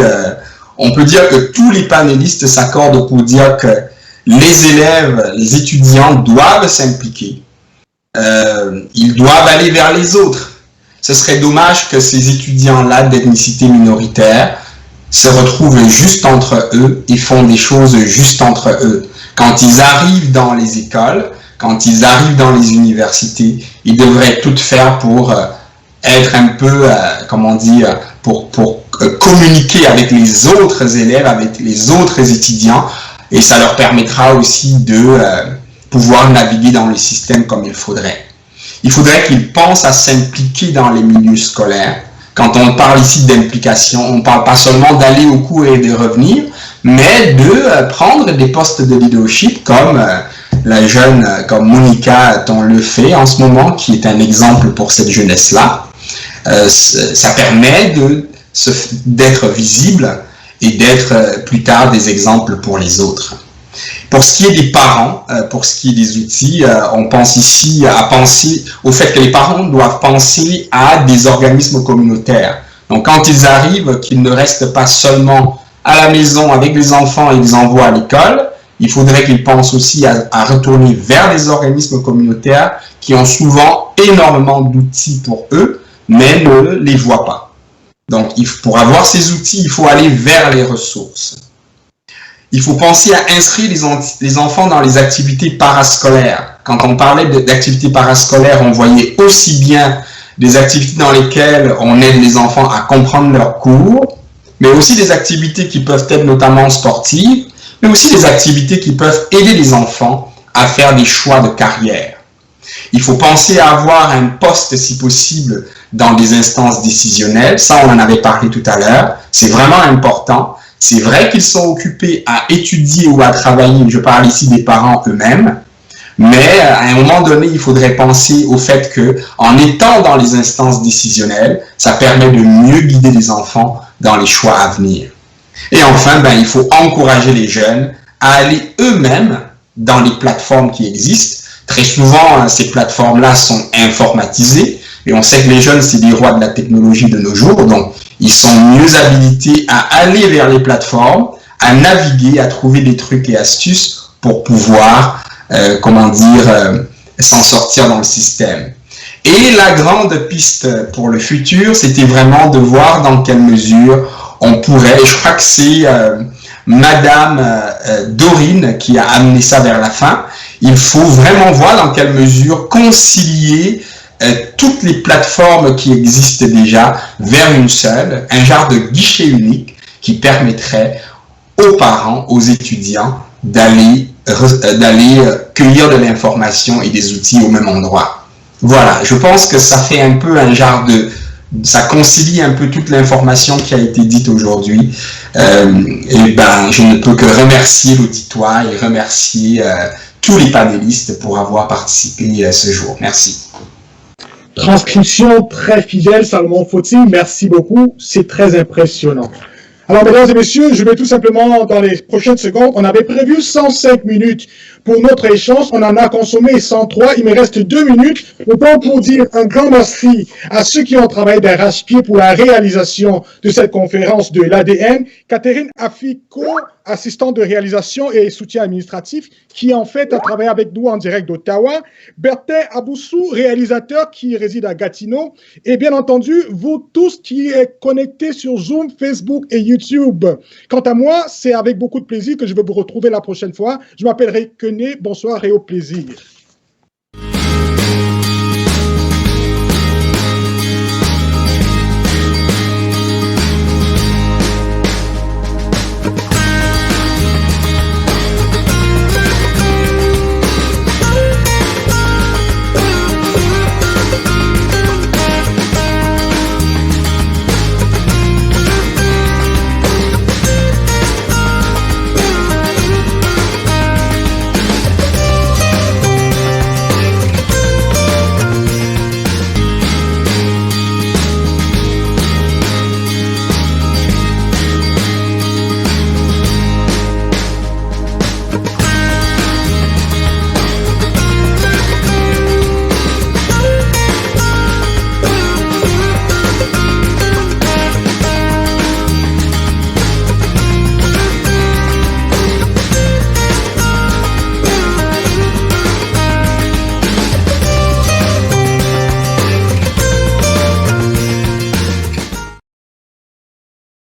on peut dire que tous les panélistes s'accordent pour dire que les élèves, les étudiants doivent s'impliquer. Ils doivent aller vers les autres. Ce serait dommage que ces étudiants-là d'ethnicité minoritaire se retrouvent juste entre eux et font des choses juste entre eux. Quand ils arrivent dans les écoles, quand ils arrivent dans les universités, ils devraient tout faire pour être un peu, comment dire, pour communiquer avec les autres élèves, avec les autres étudiants, et ça leur permettra aussi de pouvoir naviguer dans le système comme il faudrait. Il faudrait qu'ils pensent à s'impliquer dans les milieux scolaires. Quand on parle ici d'implication, on ne parle pas seulement d'aller au cours et de revenir, mais de prendre des postes de leadership comme la jeune, comme Monica on le fait en ce moment, qui est un exemple pour cette jeunesse-là. Ça permet d'être visible et d'être plus tard des exemples pour les autres. Pour ce qui est des parents, pour ce qui est des outils, on pense ici à penser au fait que les parents doivent penser à des organismes communautaires. Donc quand ils arrivent, qu'ils ne restent pas seulement à la maison avec les enfants et les envoient à l'école, il faudrait qu'ils pensent aussi à retourner vers les organismes communautaires qui ont souvent énormément d'outils pour eux, mais ne les voient pas. Donc pour avoir ces outils, il faut aller vers les ressources. Il faut penser à inscrire les enfants dans les activités parascolaires. Quand on parlait d'activités parascolaires, on voyait aussi bien des activités dans lesquelles on aide les enfants à comprendre leurs cours, mais aussi des activités qui peuvent être notamment sportives, mais aussi des activités qui peuvent aider les enfants à faire des choix de carrière. Il faut penser à avoir un poste, si possible, dans des instances décisionnelles. Ça, on en avait parlé tout à l'heure. C'est vraiment important. C'est vrai qu'ils sont occupés à étudier ou à travailler, je parle ici des parents eux-mêmes, mais à un moment donné, il faudrait penser au fait que, en étant dans les instances décisionnelles, ça permet de mieux guider les enfants dans les choix à venir. Et enfin, il faut encourager les jeunes à aller eux-mêmes dans les plateformes qui existent. Très souvent, ces plateformes-là sont informatisées, et on sait que les jeunes, c'est des rois de la technologie de nos jours, donc ils sont mieux habilités à aller vers les plateformes, à naviguer, à trouver des trucs et astuces pour pouvoir, s'en sortir dans le système. Et la grande piste pour le futur, c'était vraiment de voir dans quelle mesure on pourrait, et je crois que c'est Madame Dorine qui a amené ça vers la fin, il faut vraiment voir dans quelle mesure concilier toutes les plateformes qui existent déjà vers une seule, un genre de guichet unique qui permettrait aux parents, aux étudiants d'aller cueillir de l'information et des outils au même endroit. Voilà, je pense que ça fait un peu un genre de... ça concilie un peu toute l'information qui a été dite aujourd'hui. Je ne peux que remercier l'auditoire et remercier tous les panélistes pour avoir participé ce jour. Merci. transcription très fidèle, Salomon Foti. Merci beaucoup. C'est très impressionnant. Alors, mesdames et messieurs, je vais tout simplement, dans les prochaines secondes, on avait prévu 105 minutes pour notre échange. On en a consommé 103. Il me reste 2 minutes. Autant pour dire un grand merci à ceux qui ont travaillé d'arrache-pied pour la réalisation de cette conférence de l'ADN. Catherine Afiko, assistante de réalisation et soutien administratif, qui en fait a travaillé avec nous en direct d'Ottawa. Bertin Aboussou, réalisateur qui réside à Gatineau. Et bien entendu, vous tous qui êtes connectés sur Zoom, Facebook et YouTube. Quant à moi, c'est avec beaucoup de plaisir que je vais vous retrouver la prochaine fois. Je m'appelle René. Bonsoir et au plaisir.